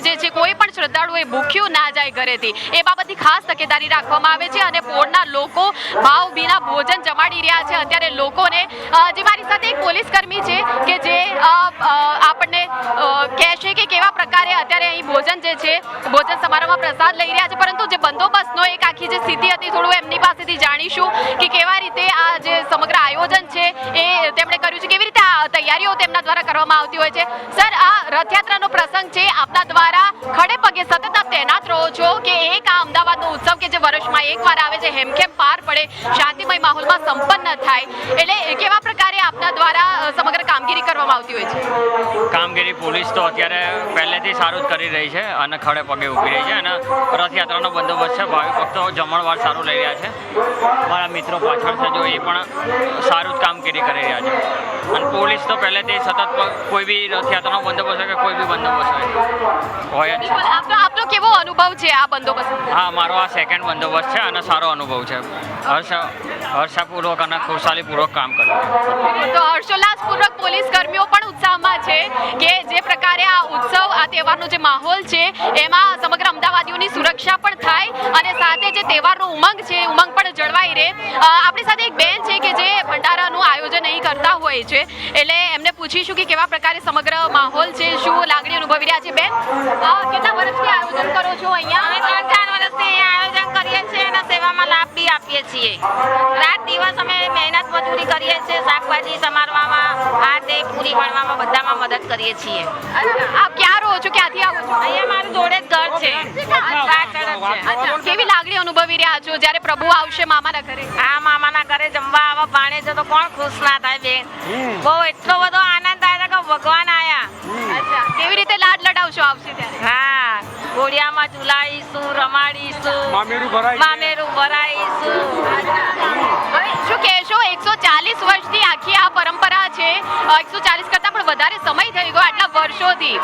જે છે કોઈ પણ શ્રદ્ધાળુએ ભૂખ્યું ના જાય ઘરેથી, એ બાબતની ખાસ તકેદારી રાખવામાં આવે છે. અને પોળના લોકો ભાવભીના ભોજન જમાડી રહ્યા છે અત્યારે લોકોને. જે મારી સાથે એક પોલીસ કર્મી છે કે જે આપણને કહેશે કે કેવા પ્રકારે અત્યારે અહીં ભોજન જે છે, ભોજન સમારોહમાં પ્રસાદ લઈ રહ્યા છે. પરંતુ જે બંદોબસ્તનો એક આખી જે સ્થિતિ હતી, થોડું એમની પાસેથી જાણીશું કે કેવા રીતે આ જે સમગ્ર આયોજન છે એ તેમણે કર્યું છે, કેવી રીતે આ તૈયારીઓ તેમના દ્વારા કરવામાં આવતી હોય છે. સર, આ રથયાત્રાનો પ્રસંગ છે, આપના દ્વારા ખડે પગે સતત આપ તૈનાત રહો છો કે એક આ અમદાવાદનો ઉત્સવ કે જે વર્ષમાં એકવાર આવે છે, હેમખેમ પાર પડે, શાંતિમય માહોલમાં સંપન્ન થાય, એટલે કેવા પ્રકારે આપના દ્વારા સમગ્ર કામગીરી કરવામાં આવતી હોય છે? કામગીરી પોલીસ તો અત્યારે પહેલેથી સારું જ કરી રહી છે અને ખડે પગે ઊભી રહી છે. અને રથયાત્રાનો બંદોબસ્ત છે, ભાવિ ભક્તો જમણવાર સારું લઈ રહ્યા છે. મારા મિત્રો પાછળ છે જો એ પણ સારું જ કામગીરી કરી રહ્યા છે. અને પોલીસ તો પહેલેથી સતત કોઈ બી રથયાત્રાનો બંદોબસ્ત હોય કે કોઈ બી બંદોબસ્ત હોય જ છે. આપનો કેવો અનુભવ છે આ બંદોબસ્ત? હા, મારો આ સેકન્ડ બંદોબસ્ત છે અને સારો અનુભવ છે. હર્ષાપૂર્વક અને ખુશાલીપૂર્વક કામ કર્યું. તો હર્ષોલ્લાસપૂર્વક પોલીસ કર્મીઓ પણ ઉત્સાહમાં છે કે જે પ્રકારે આ ઉત્સવ, આ તહેવારનો જે માહોલ છે એમાં સમગ્ર અમદાવાદીઓની સુરક્ષા પણ થાય અને સાથે જે તહેવારનો ઉમંગ છે, ઉમંગ પણ જળવાઈ રહે. આપણી સાથે એક બેન છે કે જે ભંડારાનું આયોજન અહીં કરતા હોય છે, એટલે એમને પૂછીશું કે કેવા પ્રકારે સમગ્ર માહોલ છે, શું લાગણી અનુભવી રહ્યા છે. બેન, કેટલા વર્ષથી આયોજન કરો છો અહીંયા? અમે 3-4 વર્ષથી અહીંયા આયોજન કરીએ છીએ અને સેવામાં લાભ બી આપીએ છીએ. રાત દિવસ અમે મહેનત મજૂરી કરીએ છીએ, શાકભાજી સમારવામાં, આ તે પૂરી વણવામાં, બધામાં મદદ કરીએ છીએ. આપ ક્યાં રહો છો, ક્યાંથી આવો છો? અહીંયા મારું જોડે જ ઘર છે, પાછળ જ છે. અચ્છા, કેવી લાગણી અનુભવી રહ્યા છો જ્યારે પ્રભુ આવશે મામાના ઘરે? આ મામાના ઘરે જમવા આવા ભાણે છે તો કોણ ખુશ ના થાય બેન? બહુ એટલો બધો આનંદ થાય છે કે ભગવાન આયા. અચ્છા, કેવી રીતે લાડ લડાવશો આવશે ત્યારે? હા, ઘોડિયામાં ઝુલાઈશું, રમાડીશું, મામેરું ભરાઈશું. હવે શું કહેશો, 140 વર્ષથી આખી આ પરંપરા છે, 140 કરતાં પણ વધારે સમય થઈ ગયો આટલા વર્ષોથી.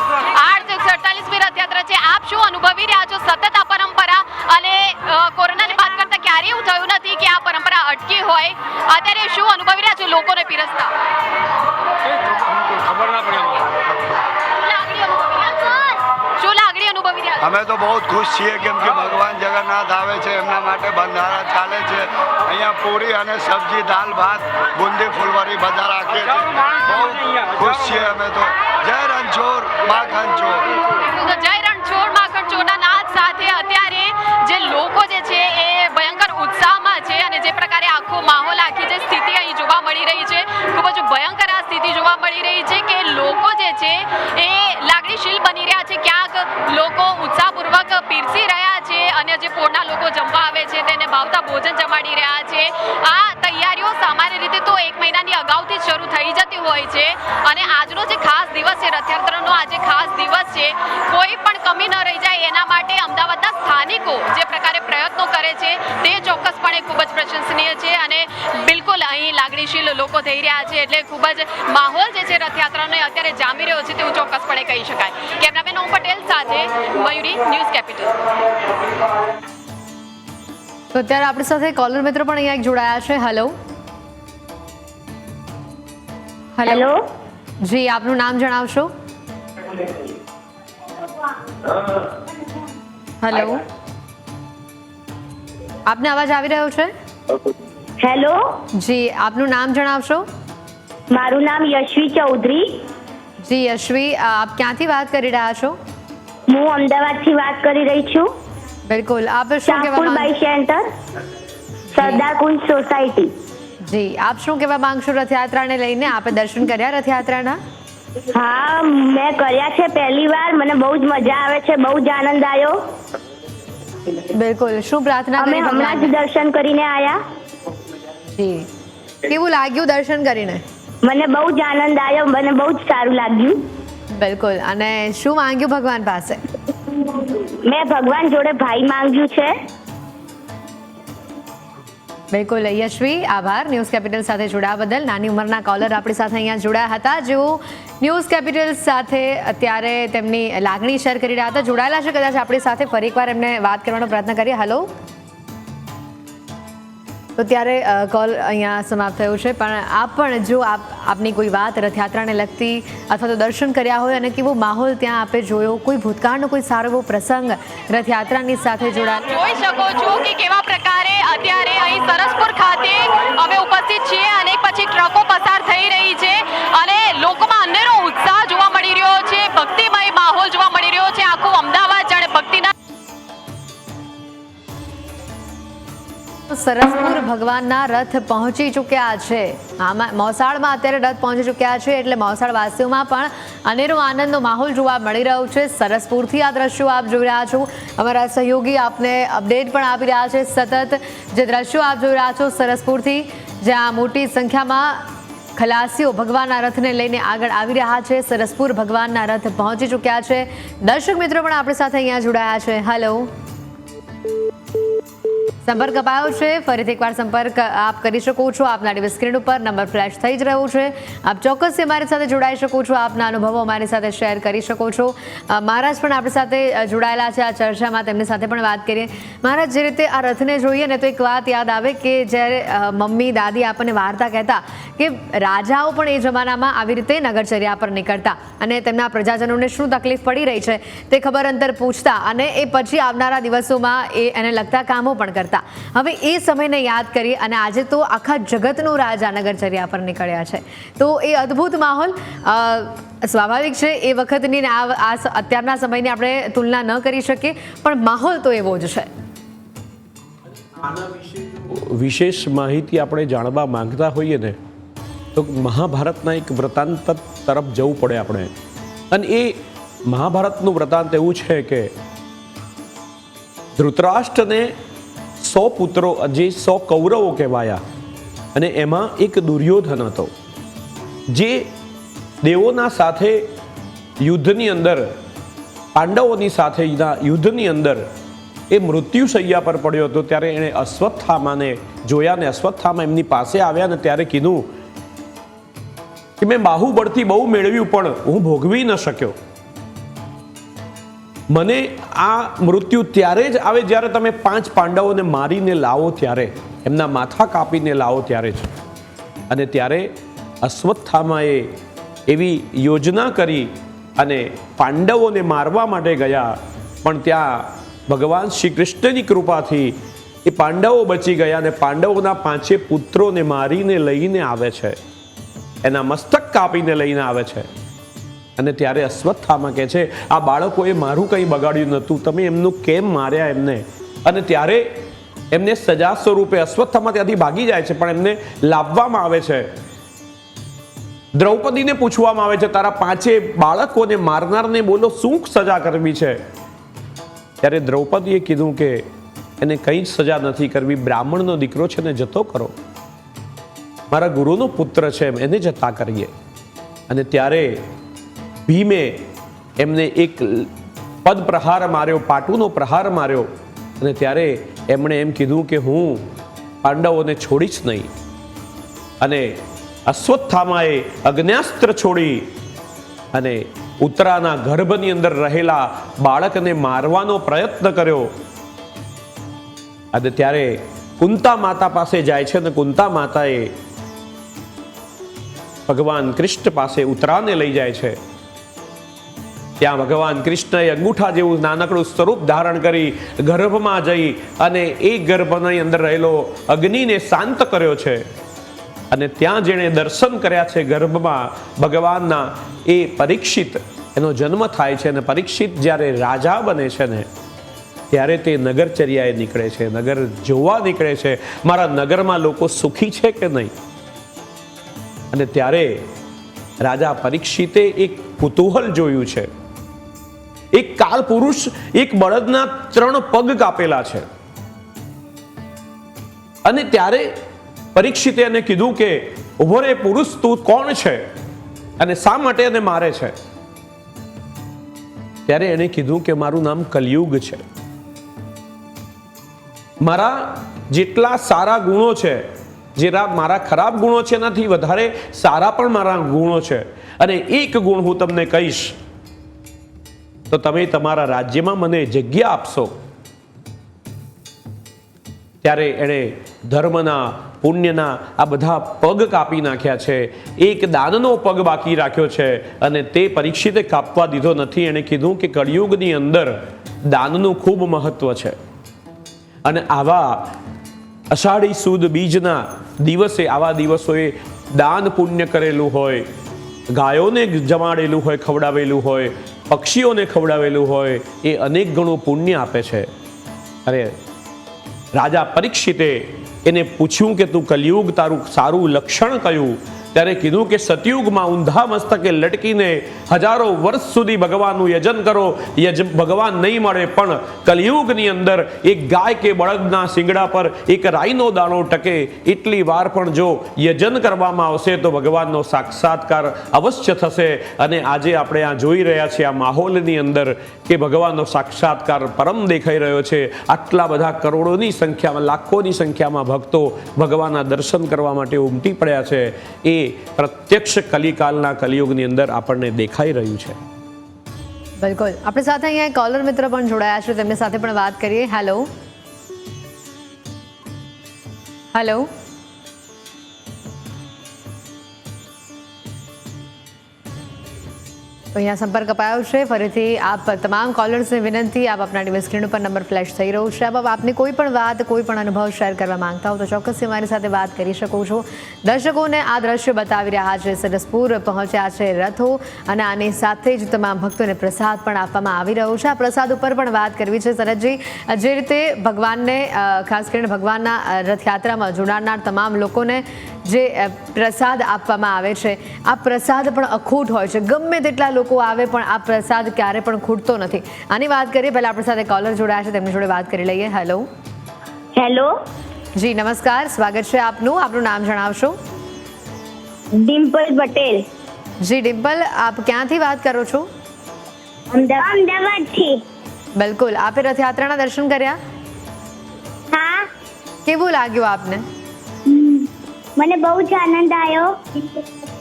848મી રથયાત્રા છે, આપ શું અનુભવી રહ્યા છો સતત આ પરંપરા? અને કોરોનાની વાત કરતા ક્યારેય એવું થયું નથી કે આ પરંપરા અટકી હોય. અત્યારે શું અનુભવી રહ્યા છો લોકોને પીરસતા? ખબર ના પડે. શું લાગણી અનુભવી રહ્યા છો? અમે તો બહુ જ ખુશ છીએ કેમ કે ભગવાન જગન્નાથ આવે છે એમના માટે બંધારા ચાલે છે. અહીંયા પૂરી અને સબ્જી, દાલ ભાત, બુંદી, ફૂલવરી બધા રાખીએ છીએ. બહુ ખુશ છીએ અમે તો. જય રણછોડ માખણ ચોર. તો જય રણછોડ માખણ ચોરના નાદ સાથે અત્યારે જે લોકો જે છે એ ભયંકર ઉત્સાહમાં છે અને જે પ્રકારે આખો માહોલ, આખી જે સ્થિતિ અહીં જોવા મળી રહી છે, ખૂબ જ ભયંકર આ સ્થિતિ જોવા મળી રહી છે કે લોકો જે છે એ લાગણીશીલ બની રહ્યા છે. ક્યાંક લોકો ઉત્સાહપૂર્વક પીરસી રહ્યા છે અને જે પોળના લોકો જમવા આવે છે તેને ભાવતા ભોજન જમાડી રહ્યા છે. આ તૈયારીઓ સામાન્ય રીતે તો 1 મહિનાની અગાઉથી જ શરૂ થઈ જતી હોય છે અને આજનો જે ખાસ દિવસ છે, રથયાત્રાનો આજે ખાસ દિવસ છે, કોઈ પણ કમી ન રહી જાય એના માટે અમદાવાદના સ્થાનિકો જે પ્રકારે પ્રયત્નો કરે છે તે ચોક્કસપણે ખૂબ જ પ્રશંસનીય છે અને બિલકુલ અહીં લાગણીશીલ લોકો થઈ રહ્યા છે. એટલે ખૂબ જ માહોલ જે છે રથયાત્રાનો અત્યારે જામી રહ્યો છે તેવું ચોક્કસપણે કહી શકાય. કેમેરામેન ઓમ પટેલ સાથે મયુરી, ન્યૂઝ કેપિટલ. તો અત્યારે આપણી સાથે કોલર મિત્રો પણ અહીંયા જોડાયા છે. હેલો. હેલો જી, આપનું નામ જણાવશો? હેલો, આપને અવાજ આવી રહ્યો છે? હેલો જી, આપનું નામ જણાવશો? મારું નામ યશવી ચૌધરી. જી યશવી, આપ ક્યાંથી વાત કરી રહ્યા છો? હું અમદાવાદથી વાત કરી રહી છું. બિલકુલ, આપ શું કહેવા શાહપુર બાઈ સેન્ટર, સરદાર કુંજ સોસાયટી. જી, આપ શું કહેવા માંગશો રથયાત્રાને લઈને? આપે દર્શન કર્યા રથયાત્રાના? હા, મેં કર્યા છે પહેલી વાર. મને બહુ જ મજા આવે છે, બહુ જ આનંદ આવ્યો. બિલકુલ, શું પ્રાર્થના અમે કરી? હમણાં જ દર્શન કરીને આવ્યા. જી, કેવું લાગ્યું દર્શન કરીને? મને બહુ જ આનંદ આવ્યો, મને બહુ જ સારું લાગ્યું. બિલકુલ, અને શું માંગ્યું ભગવાન પાસે? મેં ભગવાન જોડે ભાઈ માંગ્યું છે. બિલકુલ યશવી, આભાર ન્યૂઝ કેપિટલ સાથે જોડાવા બદલ. નાની ઉંમરના કોલર આપણી સાથે અહીંયા જોડાયા હતા, જેઓ ન્યૂઝ કેપિટલ સાથે અત્યારે તેમની લાગણી શેર કરી રહ્યા હતા. જોડાયેલા છે કદાચ આપણી સાથે, ફરી એકવાર એમને વાત કરવાનો પ્રયત્ન કરીએ. હેલો. તો ત્યારે કોલ અહીંયા સમાપ્ત થયો છે, પણ આપ પણ જો આપની કોઈ વાત રથયાત્રાને લગતી અથવા તો દર્શન કર્યા હોય અને કેવો માહોલ ત્યાં આપે જોયો, કોઈ ભૂતકાળનો કોઈ સારો એવો પ્રસંગ રથયાત્રાની સાથે જોડાયેલો જોઈ શકો છો કે કેવા પ્રકારે અત્યારે અહીં સરસપુર ખાતે અમે ઉપસ્થિત છીએ અને પછી ટ્રકો પસાર થઈ રહી છે અને લોકોમાં અનેરો ઉત્સાહ જોવા મળી રહ્યો છે, ભક્તિમય માહોલ જોવા મળી રહ્યો છે. આખું અમદાવાદ જાણે ભક્તિના સરસપુર ભગવાનના રથ પહોંચી ચૂક્યા છે. મોસાળમાં અત્યારે રથ પહોંચી ચૂક્યા છે, એટલે મોસાળવાસીઓમાં પણ અનેરો આનંદનો માહોલ જોવા મળી રહ્યો છે. સરસપુરથી આ દ્રશ્યો આપ જોઈ રહ્યા છો. અમારા સહયોગી આપને અપડેટ પણ આપી રહ્યા છે સતત. જે દ્રશ્યો આપ જોઈ રહ્યા છો સરસપુરથી, જ્યાં મોટી સંખ્યામાં ખલાસીઓ ભગવાનના રથને લઈને આગળ આવી રહ્યા છે. સરસપુર ભગવાનના રથ પહોંચી ચૂક્યા છે. દર્શક મિત્રો પણ આપણી સાથે અહીંયા જોડાયા છે. હેલો, સંપર્ક અપાયો છે, ફરીથી એકવાર સંપર્ક આપ કરી શકો છો. આપના ટીવી સ્ક્રીન ઉપર નંબર ફ્લેશ થઈ જ રહ્યો છે. આપ ચોક્કસથી અમારી સાથે જોડાઈ શકો છો, આપના અનુભવો અમારી સાથે શેર કરી શકો છો. મહારાજ પણ આપણી સાથે જોડાયેલા છે આ ચર્ચામાં, તેમની સાથે પણ વાત કરીએ. મહારાજ, જે રીતે આ રથને જોઈએ ને તો એક વાત યાદ આવે કે જ્યારે મમ્મી દાદી આપણને વાર્તા કહેતા કે રાજાઓ પણ એ જમાનામાં આવી રીતે નગરચર્યા પર નીકળતા અને તેમના પ્રજાજનોને શું તકલીફ પડી રહી છે તે ખબર અંતર પૂછતા અને એ પછી આવનારા દિવસોમાં એને લગતા કામો પણ કરતા. હવે એ સમયને યાદ કરી અને આજે તો આખા જગતનો રાજા નગરચર્યા પર નીકળ્યા છે. તો એ અદ્ભુત માહોલ સ્વાભાવિક છે, એ વખતની આ અત્યારના સમયની આપણે તુલના ન કરી શકીએ, પણ માહોલ તો એવો જ છે. વિશેષ માહિતી આપણે જાણવા માંગતા હોઈએ ને તો મહાભારતના એક વૃત્તાંત તરફ જવું પડે આપણે. અને એ મહાભારતનું વૃત્તાંત એવું છે કે ધૃતરાષ્ટ્રને 100 પુત્રો, જે 100 કૌરવો કહેવાયા, અને એમાં એક દુર્યોધન હતો જે દેવોના સાથે યુદ્ધની અંદર, પાંડવોની સાથે યુદ્ધની અંદર એ મૃત્યુશૈયા પર પડ્યો હતો. ત્યારે એણે અશ્વત્થામાને જોયા ને અશ્વત્થામા એમની પાસે આવ્યા ને ત્યારે કીધું કે મેં બાહુબળથી બહુ મેળવ્યું પણ હું ભોગવી ન શક્યો. મને આ મૃત્યુ ત્યારે જ આવે જ્યારે તમે 5 પાંડવોને મારીને લાવો, ત્યારે એમના માથા કાપીને લાવો ત્યારે જ. અને ત્યારે અશ્વત્થામાએ એવી યોજના કરી અને પાંડવોને મારવા માટે ગયા પણ ત્યાં ભગવાન શ્રી કૃષ્ણની કૃપાથી એ પાંડવો બચી ગયા અને પાંડવોના 5 પુત્રોને મારીને લઈને આવે છે, એના મસ્તક કાપીને લઈને આવે છે. અને ત્યારે અશ્વત્થામા કહે છે, આ બાળકોએ મારું કંઈ બગાડ્યું નહોતું, તમે એમનું કેમ માર્યા એમને? અને ત્યારે એમને સજા સ્વરૂપે અશ્વત્થામા ત્યાંથી ભાગી જાય છે, પણ એમને લાવવામાં આવે છે. દ્રૌપદીને પૂછવામાં આવે છે, તારા 5 બાળકોને મારનારને બોલો શું સજા કરવી છે? ત્યારે દ્રૌપદીએ કીધું કે એને કંઈ જ સજા નથી કરવી, બ્રાહ્મણનો દીકરો છે ને જતો કરો, મારા ગુરુનો પુત્ર છે એને જતા કરીએ. અને ત્યારે ભીમે એમને એક પદ પ્રહાર માર્યો, પાટુનો પ્રહાર માર્યો. અને ત્યારે એમણે એમ કીધું કે હું પાંડવોને છોડીશ નહીં. અને અશ્વત્થામાએ અગ્ન્યાસ્ત્ર છોડી અને ઉત્તરાના ગર્ભની અંદર રહેલા બાળકને મારવાનો પ્રયત્ન કર્યો. અને ત્યારે કુંતા માતા પાસે જાય છે અને કુંતા માતાએ ભગવાન કૃષ્ણ પાસે ઉત્તરાને લઈ જાય છે. ત્યાં ભગવાન કૃષ્ણએ અંગૂઠા જેવું નાનકડું સ્વરૂપ ધારણ કરી ગર્ભમાં જઈ અને એ ગર્ભની અંદર રહેલો અગ્નિને શાંત કર્યો છે. અને ત્યાં જેણે દર્શન કર્યા છે ગર્ભમાં ભગવાનના, એ પરીક્ષિત, એનો જન્મ થાય છે. અને પરીક્ષિત જ્યારે રાજા બને છે ને ત્યારે તે નગરચર્યાએ નીકળે છે, નગર જોવા નીકળે છે, મારા નગરમાં લોકો સુખી છે કે નહીં. અને ત્યારે રાજા પરીક્ષિતે એક કુતૂહલ જોયું છે. એક કાળ પુરુષ એક બળદના 3 પગ કાપેલા છે. અને ત્યારે પરીક્ષિતે એને કીધું કે ઉભો રે પુરુષ, તું કોણ છે અને શા માટે એને મારે છે? ત્યારે એને કીધું કે મારું નામ કલયુગ છે, મારા જેટલા સારા ગુણો છે, જેના મારા ખરાબ ગુણો છે એનાથી વધારે સારા પણ મારા ગુણો છે. અને એક ગુણ હું તમને કહીશ તો તમે તમારા રાજ્યમાં મને જગ્યા આપશો. ત્યારે એણે ધર્મના, પુણ્યના આ બધા પગ કાપી નાખ્યા છે, એક દાનનો પગ બાકી રાખ્યો છે. અને તે પરીક્ષિતે કાપવા દીધો નથી. એણે કીધું કે કળિયુગની અંદર દાનનું ખૂબ મહત્વ છે. અને આવા અષાઢી સુદ બીજના દિવસે, આવા દિવસોએ દાન પુણ્ય કરેલું હોય, ગાયોને જમાડેલું હોય, ખવડાવેલું હોય, પક્ષીઓને ખવડાવેલું હોય, એ અનેક ગણું પુણ્ય આપે છે. અરે રાજા પરીક્ષિતે એને પૂછ્યું કે તું કલયુગ તારું સારું લક્ષણ કયું? ત્યારે કીધું કે સતયુગમાં ઊંધા મસ્તકે લટકીને હજારો વર્ષ સુધી ભગવાનનું યજન કરો, ભગવાન નહીં મળે. પણ કલયુગની અંદર એક ગાય કે બળદના શિંગડા પર એક રાઈનો દાણો ટકે એટલી વાર પણ જો યજન કરવામાં આવશે તો ભગવાનનો સાક્ષાત્કાર અવશ્ય થશે. અને આજે આપણે આ જોઈ રહ્યા છીએ આ માહોલની અંદર કે ભગવાનનો સાક્ષાત્કાર પરમ દેખાઈ રહ્યો છે. આટલા બધા કરોડોની સંખ્યામાં, લાખોની સંખ્યામાં ભક્તો ભગવાનના દર્શન કરવા માટે ઉમટી પડ્યા છે. એ પ્રત્યક્ષ કલિકાલના કલિયુગની અંદર આપણને દેખાઈ રહ્યું છે. બિલકુલ. આપણી સાથે અહીંયા એક કોલર મિત્ર પણ જોડાયા છે, તેમની સાથે પણ વાત કરીએ. હેલો હેલો તો અહીંયા સંપર્ક અપાયો છે. ફરીથી આપ તમામ કોલર્સને વિનંતી, આપ આપના ટીવી સ્ક્રીન ઉપર નંબર ફ્લેશ થઈ રહ્યો છે. આપ આપની કોઈ પણ વાત, કોઈ પણ અનુભવ શેર કરવા માંગતા હો તો ચોક્કસથી મારી સાથે વાત કરી શકો છો. દર્શકોને આ દ્રશ્ય બતાવી રહ્યા છે, સરસપુર પહોંચ્યા છે રથો અને આની સાથે જ તમામ ભક્તોને પ્રસાદ પણ આપવામાં આવી રહ્યો છે. આ પ્રસાદ ઉપર પણ વાત કરવી છે શરદજી. જે રીતે ભગવાનને, ખાસ કરીને ભગવાનના રથયાત્રામાં જોડાનાર તમામ લોકોને જે પ્રસાદ આપવામાં આવે છે, આ પ્રસાદ પણ અખૂટ હોય છે. ગમે તેટલા લોકો આવે પણ આ પ્રસાદ ક્યારે પણ ખૂટતો નથી. આની વાત કરીએ. પહેલા આપણી સાથે કોલર જોડાયા છે, તેમની જોડે વાત કરી લઈએ. હેલો હેલો જી, નમસ્કાર, સ્વાગત છે આપનું. આપનું નામ જણાવશો? ડિમ્પલ પટેલ. જી ડિમ્પલ, આપ ક્યાંથી વાત કરો છો? અમદાવાદથી. બિલકુલ. આપે રથયાત્રાના દર્શન કર્યા? હા. કેવું લાગ્યું આપને? મને બહુ જ આનંદ આવ્યો.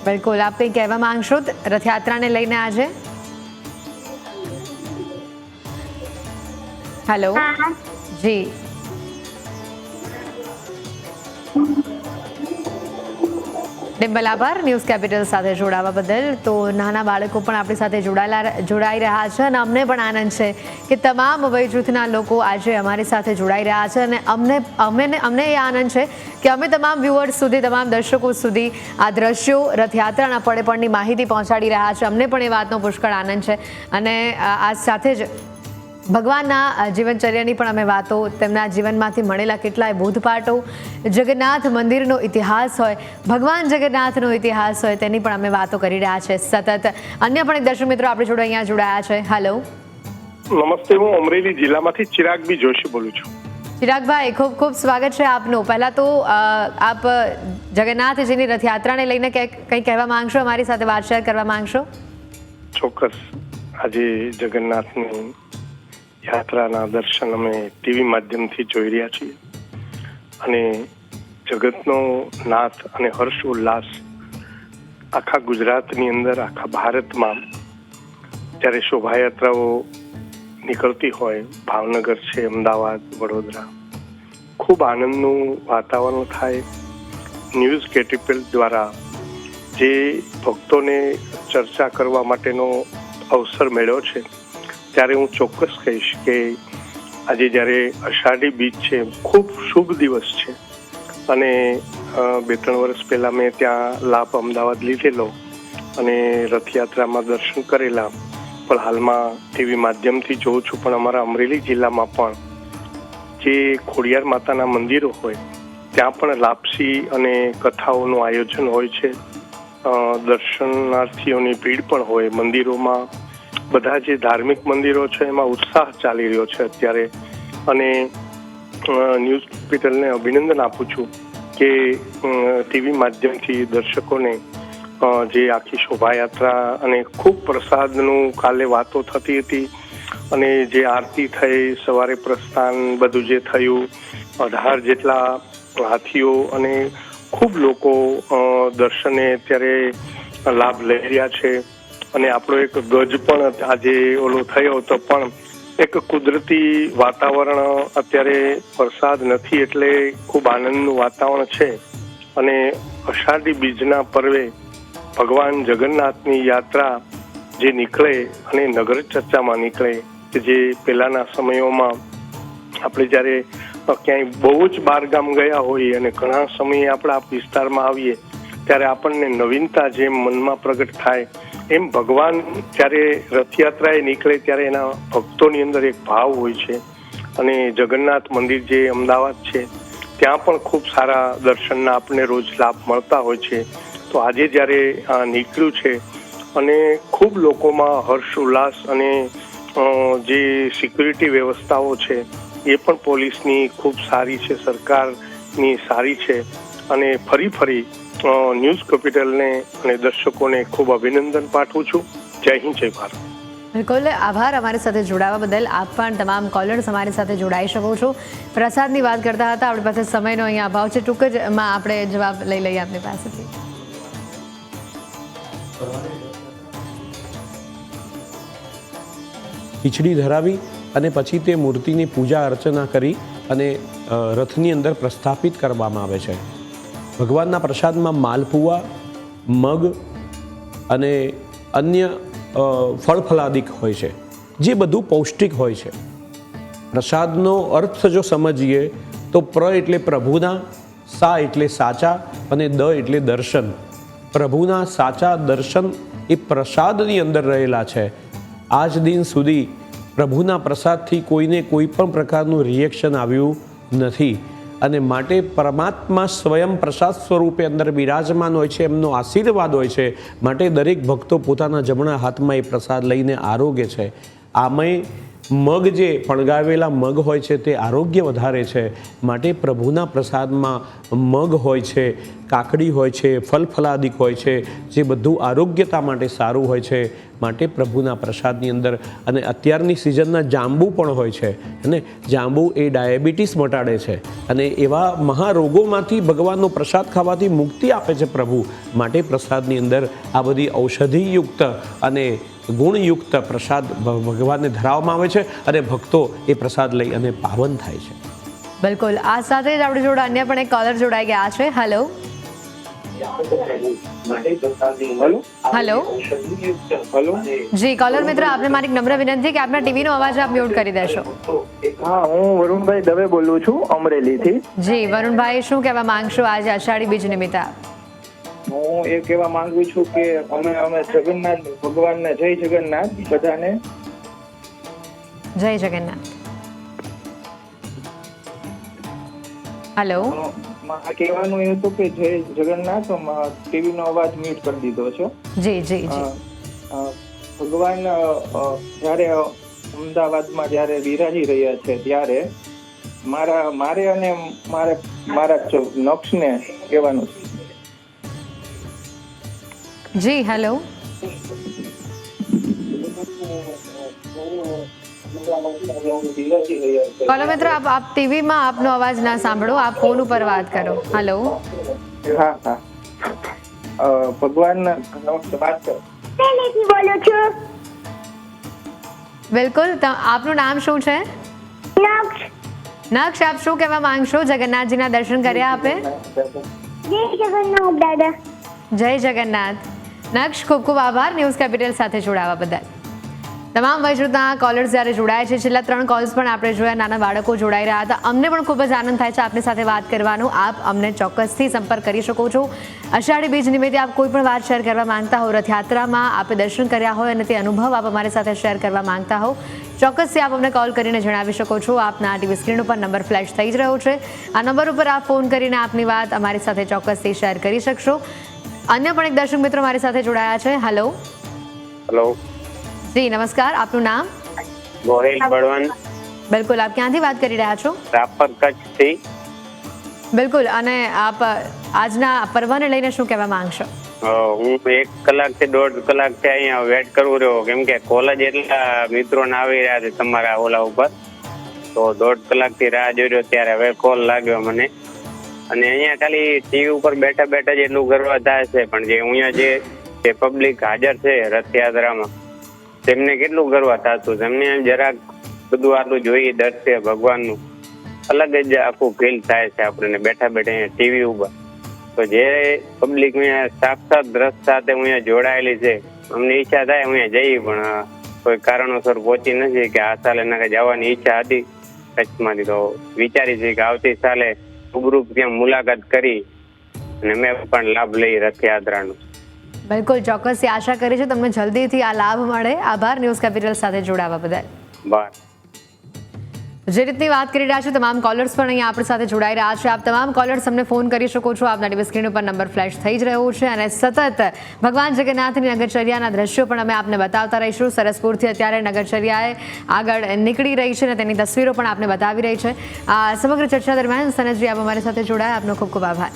બિલકુલ. આપ કંઈ કહેવા માંગશો રથયાત્રાને લઈને આજે? હેલો જી. ડિમ્પલ, આભાર ન્યૂઝ કેપિટલ સાથે જોડાવા બદલ. તો નાના બાળકો પણ આપણી સાથે જોડાઈ રહ્યા છે અને અમને પણ આનંદ છે કે તમામ વય જૂથના લોકો આજે અમારી સાથે જોડાઈ રહ્યા છે અને અમને એ આનંદ છે કે અમે તમામ વ્યુઅર્સ સુધી, તમામ દર્શકો સુધી આ દ્રશ્યો રથયાત્રાના પડેપણની માહિતી પહોંચાડી રહ્યા છે. અમને પણ એ વાતનો પુષ્કળ આનંદ છે અને આ સાથે જ ભગવાનના જીવનચર્યાની પણ અમે વાતો, તેમના જીવનમાંથી મળેલા કેટલાય બોધપાઠો, જગન્નાથ મંદિરનો ઇતિહાસ હોય, ભગવાન જગન્નાથનો ઇતિહાસ હોય, તેની પણ અમે વાતો કરી રહ્યા છે સતત. અન્ય પણ એક દર્શક મિત્રો આપણી જોડે અહીંયા જોડાયા છે. હેલો, નમસ્તે. હું અમરેલી જિલ્લામાંથી ચિરાગબી જોશી બોલું છું. ચિરાગભાઈ, ખૂબ ખૂબ સ્વાગત છે આપનું. પહેલા તો આપ જગન્નાથજીની રથયાત્રાને લઈને કંઈ કહેવા માંગશો, અમારી સાથે વાત શેર કરવા માંગશો? ચોક્કસ. આજે જગન્નાથની યાત્રાના દર્શન અમે ટીવી માધ્યમથી જોઈ રહ્યા છીએ અને જગતનો નાથ અને હર્ષ ઉલ્લાસ આખા ગુજરાતની અંદર, આખા ભારતમાં જ્યારે શોભાયાત્રાઓ નીકળતી હોય, ભાવનગર છે, અમદાવાદ, વડોદરા, ખૂબ આનંદનું વાતાવરણ થાય. ન્યૂઝ કેપિટલ દ્વારા જે ભક્તોને ચર્ચા કરવા માટેનો અવસર મળ્યો છે, ત્યારે હું ચોક્કસ કહીશ કે આજે જ્યારે અષાઢી બીજ છે, ખૂબ શુભ દિવસ છે અને 2-3 વર્ષ પહેલાં મેં ત્યાં લાભ અમદાવાદ લીધેલો અને રથયાત્રામાં દર્શન કરેલા. પણ હાલમાં ટીવી માધ્યમથી જોઉં છું, પણ અમારા અમરેલી જિલ્લામાં પણ જે ખોડિયાર માતાના મંદિરો હોય ત્યાં પણ લાપસી અને કથાઓનું આયોજન હોય છે. દર્શનાર્થીઓની ભીડ પણ હોય મંદિરોમાં. બધા જે ધાર્મિક મંદિરો છે એમાં ઉત્સાહ ચાલી રહ્યો છે અત્યારે અને ન્યૂઝ કેપિટલને અભિનંદન આપું છું કે ટીવી માધ્યમથી દર્શકોને જે આખી શોભાયાત્રા અને ખૂબ પ્રસાદનું કાલે વાતો થતી હતી અને જે આરતી થઈ, સવારે પ્રસ્થાન, બધું જે થયું, 18 જેટલા હાથીઓ અને ખૂબ લોકો દર્શને અત્યારે લાભ લઈ રહ્યા છે. અને આપણો એક ગજ પણ આજે ઓલો થયો તો પણ એક કુદરતી વાતાવરણ, અત્યારે વરસાદ નથી એટલે ખૂબ આનંદનું વાતાવરણ છે. અને અષાઢી બીજના પર્વે ભગવાન જગન્નાથની યાત્રા જે નીકળે અને નગર ચર્ચામાં નીકળે કે જે પહેલાના સમયોમાં આપણે જ્યારે ક્યાંય બહુ જ બહારગામ ગયા હોઈએ અને ઘણા સમયે આપણા વિસ્તારમાં આવીએ ત્યારે આપણને નવીનતા જેમ મનમાં પ્રગટ થાય, એમ ભગવાન જ્યારે રથયાત્રાએ નીકળે ત્યારે એના ભક્તોની અંદર એક ભાવ હોય છે. અને જગન્નાથ મંદિર જે અમદાવાદ છે ત્યાં પણ ખૂબ સારા દર્શનના આપણને રોજ લાભ મળતા હોય છે. તો આજે જ્યારે નીકળ્યું છે અને ખૂબ લોકોમાં હર્ષ ઉલ્લાસ અને જે સિક્યુરિટી વ્યવસ્થાઓ છે એ પણ પોલીસની ખૂબ સારી છે, સરકારની સારી છે. અને ફરી ન્યૂઝ કેપિટલને અને દર્શકોને ખૂબ અભિનંદન પાઠવું છું. જય હિન્દ, જય ભારત. બિલકુલ, આભાર અમારી સાથે જોડાવા બદલ. આપ પણ તમામ કોલર્સ અમારી સાથે જોડાઈ શકો છો. પ્રસાદની વાત કરતા હતા, આપણી પાસે સમયનો અહીંયા અભાવ છે, ટૂંક જ એમાં આપણે જવાબ લઈ લઈએ આપની પાસેથી. ખીચડી ધરાવી અને પછી તે મૂર્તિની પૂજા અર્ચના કરી અને રથની અંદર પ્રસ્થાપિત કરવામાં આવે છે. ભગવાનના પ્રસાદમાં માલપુઆ, મગ અને અન્ય ફળફલાદિક હોય છે, જે બધું પૌષ્ટિક હોય છે. પ્રસાદનો અર્થ જો સમજીએ તો પ્ર એટલે પ્રભુના, સા એટલે સાચા અને દ એટલે દર્શન. પ્રભુના સાચા દર્શન એ પ્રસાદની અંદર રહેલા છે. આજ દિન સુધી પ્રભુના પ્રસાદથી કોઈને કોઈ પણ પ્રકારનું રિએક્શન આવ્યું નથી અને માટે પરમાત્મા સ્વયં પ્રસાદ સ્વરૂપે અંદર બિરાજમાન હોય છે, એમનો આશીર્વાદ હોય છે. માટે દરેક ભક્તો પોતાના જમણા હાથમાં એ પ્રસાદ લઈને આરોગ્ય છે. આમાંય મગ જે ફણગાવેલા મગ હોય છે તે આરોગ્ય વધારે છે. માટે પ્રભુના પ્રસાદમાં મગ હોય છે, કાકડી હોય છે, ફલફલાદિક હોય છે, જે બધું આરોગ્યતા માટે સારું હોય છે. માટે પ્રભુના પ્રસાદની અંદર અને અત્યારની સિઝનના જાંબુ પણ હોય છે અને જાંબુ એ ડાયાબિટીસ મટાડે છે અને એવા મહારોગોમાંથી ભગવાનનો પ્રસાદ ખાવાથી મુક્તિ આપે છે પ્રભુ. માટે પ્રસાદની અંદર આ બધી ઔષધિયુક્ત અને ગુણયુક્ત પ્રસાદ ભગવાનને ધરાવવામાં આવે છે અને ભક્તો એ પ્રસાદ લઈ અને પાવન થાય છે. બિલકુલ, આ સાથે જ આપણી જોડે અન્ય પણ એક કોલર જોડાઈ ગયા છે. હેલો, હેલો હેલો જી કોલર મિત્ર, આપને મારી એક નમ્ર વિનંતી કે આપના ટીવીનો અવાજ આપ મ્યુટ કરી દેશો. હા, હું વરુણભાઈ દવે બોલું છું અમરેલીથી. જી વરુણભાઈ, શું કહેવા માંગશો આજે અષાઢી બીજ નિમિત્તે? હું એ કહેવા માંગુ છું કે અમે જગન્નાથ ભગવાનને જય જગન્નાથ બધાને. જય જગન્નાથ. હેલો, મારે કહેવાનું એ હતું કે જય જગન્નાથ. ટીવી નો અવાજ મ્યુટ કરી દીધો છે. જી જી જી. ભગવાન જ્યારે અમદાવાદમાં જ્યારે બિરાજી રહ્યા છે ત્યારે મારે અને મારા નક્ષને કહેવાનું છે. જી હેલો. કોલર મિત્ર, આપ ટીવીમાં આપનો અવાજ ના સાંભળો, આપ ફોન ઉપર વાત કરો. હેલો. હા હા, ભગવાન વાત કરો. બોલું છું. બિલકુલ, આપનું નામ શું છે? નક્ષ, આપ શું કહેવા માંગશો? જગન્નાથજીના દર્શન કર્યા આપે? જય જગન્નાથ દાદા. જય જગન્નાથ. નક્ષ, ખૂબ ખૂબ આભાર ન્યૂઝ કેપિટલ સાથે જોડાવા બદલ. તમામ વયજૂથના કોલર્સ જ્યારે જોડાય છે, છેલ્લા 3 કોલ્સ પણ આપણે જોયા, નાના બાળકો જોડાઈ રહ્યા હતા. અમને પણ ખૂબ જ આનંદ થાય છે આપની સાથે વાત કરવાનો. આપ અમને ચોક્કસથી સંપર્ક કરી શકો છો. અષાઢી બીજ નિમિત્તે આપ કોઈ પણ વાત શેર કરવા માંગતા હો, રથયાત્રામાં આપે દર્શન કર્યા હોય અને તે અનુભવ આપ અમારી સાથે શેર કરવા માંગતા હો, ચોક્કસથી આપ અમને કોલ કરીને જણાવી શકો છો. આપના ટીવી સ્ક્રીન ઉપર નંબર ફ્લેશ થઈ જ રહ્યો છે. આ નંબર ઉપર આપ ફોન કરીને આપની વાત અમારી સાથે ચોક્કસથી શેર કરી શકશો. અન્ય પણ એક દર્શક મિત્રો મારી સાથે જોડાયા છે. હેલો. હેલો જી નમસ્કાર, આપનું નામ? ગોહિલ બળવંત. બિલકુલ, આપ ક્યાંથી વાત કરી રહ્યા છો? રાપર કચ્છથી. બિલકુલ, અને આપ આજના પર્વને લઈને શું કહેવા માંગશો? હું 1 કલાકથી 1.5 કલાકથી અહીંયા વેટ કરું રહ્યો, કેમ કે કોલેજ એટલા મિત્રોને આવી રહ્યા છે તમારા ઓલા ઉપર, તો 1.5 કલાકથી રાહ જોઈ રહ્યો. ત્યારે હવે કોલ લાગ્યો મને, અને અહીંયા ખાલી ટીવી ઉપર બેઠા બેઠા જ એટલું ગર્વ થાય છે, પણ જે અહીંયા જે પબ્લિક હાજર છે રથયાત્રામાં, તેમને કેટલું ગર્વ થતું. તેમને જરાક બધું આટલું જોઈએ દર્શ્ય ભગવાનનું અલગ જ આખું ફીલ થાય છે આપણને બેઠા બેઠા અહીંયા ટીવી ઉપર. તો જે પબ્લિક સાક્ષાત દ્રશ્ય સાથે અહીંયા જોડાયેલી છે, અમને ઈચ્છા થાય અહીંયા જઈએ, પણ કોઈ કારણોસર પહોંચી નથી. કે આ સાલે ના જવાની ઈચ્છા હતી કચ્છમાંથી, તો વિચારી છે કે આવતી સાલે રૂબરૂ ત્યાં મુલાકાત કરી અને મેં પણ લાભ લઈ રથયાત્રાનો. બિલકુલ, ચોક્કસથી આશા કરી છે તમને જલ્દીથી આ લાભ મળે. આભાર ન્યૂઝ કેપિટલ સાથે જોડાવા બદલ. જે રીતની વાત કરી રહ્યા છો, તમામ કોલર્સ પણ અહીંયા આપણી સાથે જોડાઈ રહ્યા છે. આપ તમામ કોલર્સ અમને ફોન કરી શકો છો. આપના ટીવી સ્ક્રીન ઉપર નંબર ફ્લેશ થઈ જ રહ્યો છે, અને સતત ભગવાન જગન્નાથની નગરચર્યાના દ્રશ્યો પણ અમે આપને બતાવતા રહીશું. સરસપુરથી અત્યારે નગરચર્યાએ આગળ નીકળી રહી છે અને તેની તસવીરો પણ આપને બતાવી રહી છે. આ સમગ્ર ચર્ચા દરમિયાન સનતજી આપ અમારી સાથે જોડાયા, આપનો ખૂબ ખૂબ આભાર.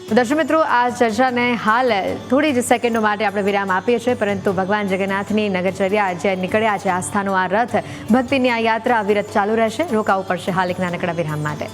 દર્શક મિત્રો, આ ચર્ચાને હાલ થોડી જ સેકન્ડો માટે આપણે વિરામ આપીએ છીએ, પરંતુ ભગવાન જગન્નાથની નગરચર્યા જે નીકળ્યા છે, આસ્થાનો આ રથ, ભક્તિની આ યાત્રા અવિરત ચાલુ રહેશે. રોકાવું પડશે હાલ એક નાનકડા વિરામ માટે.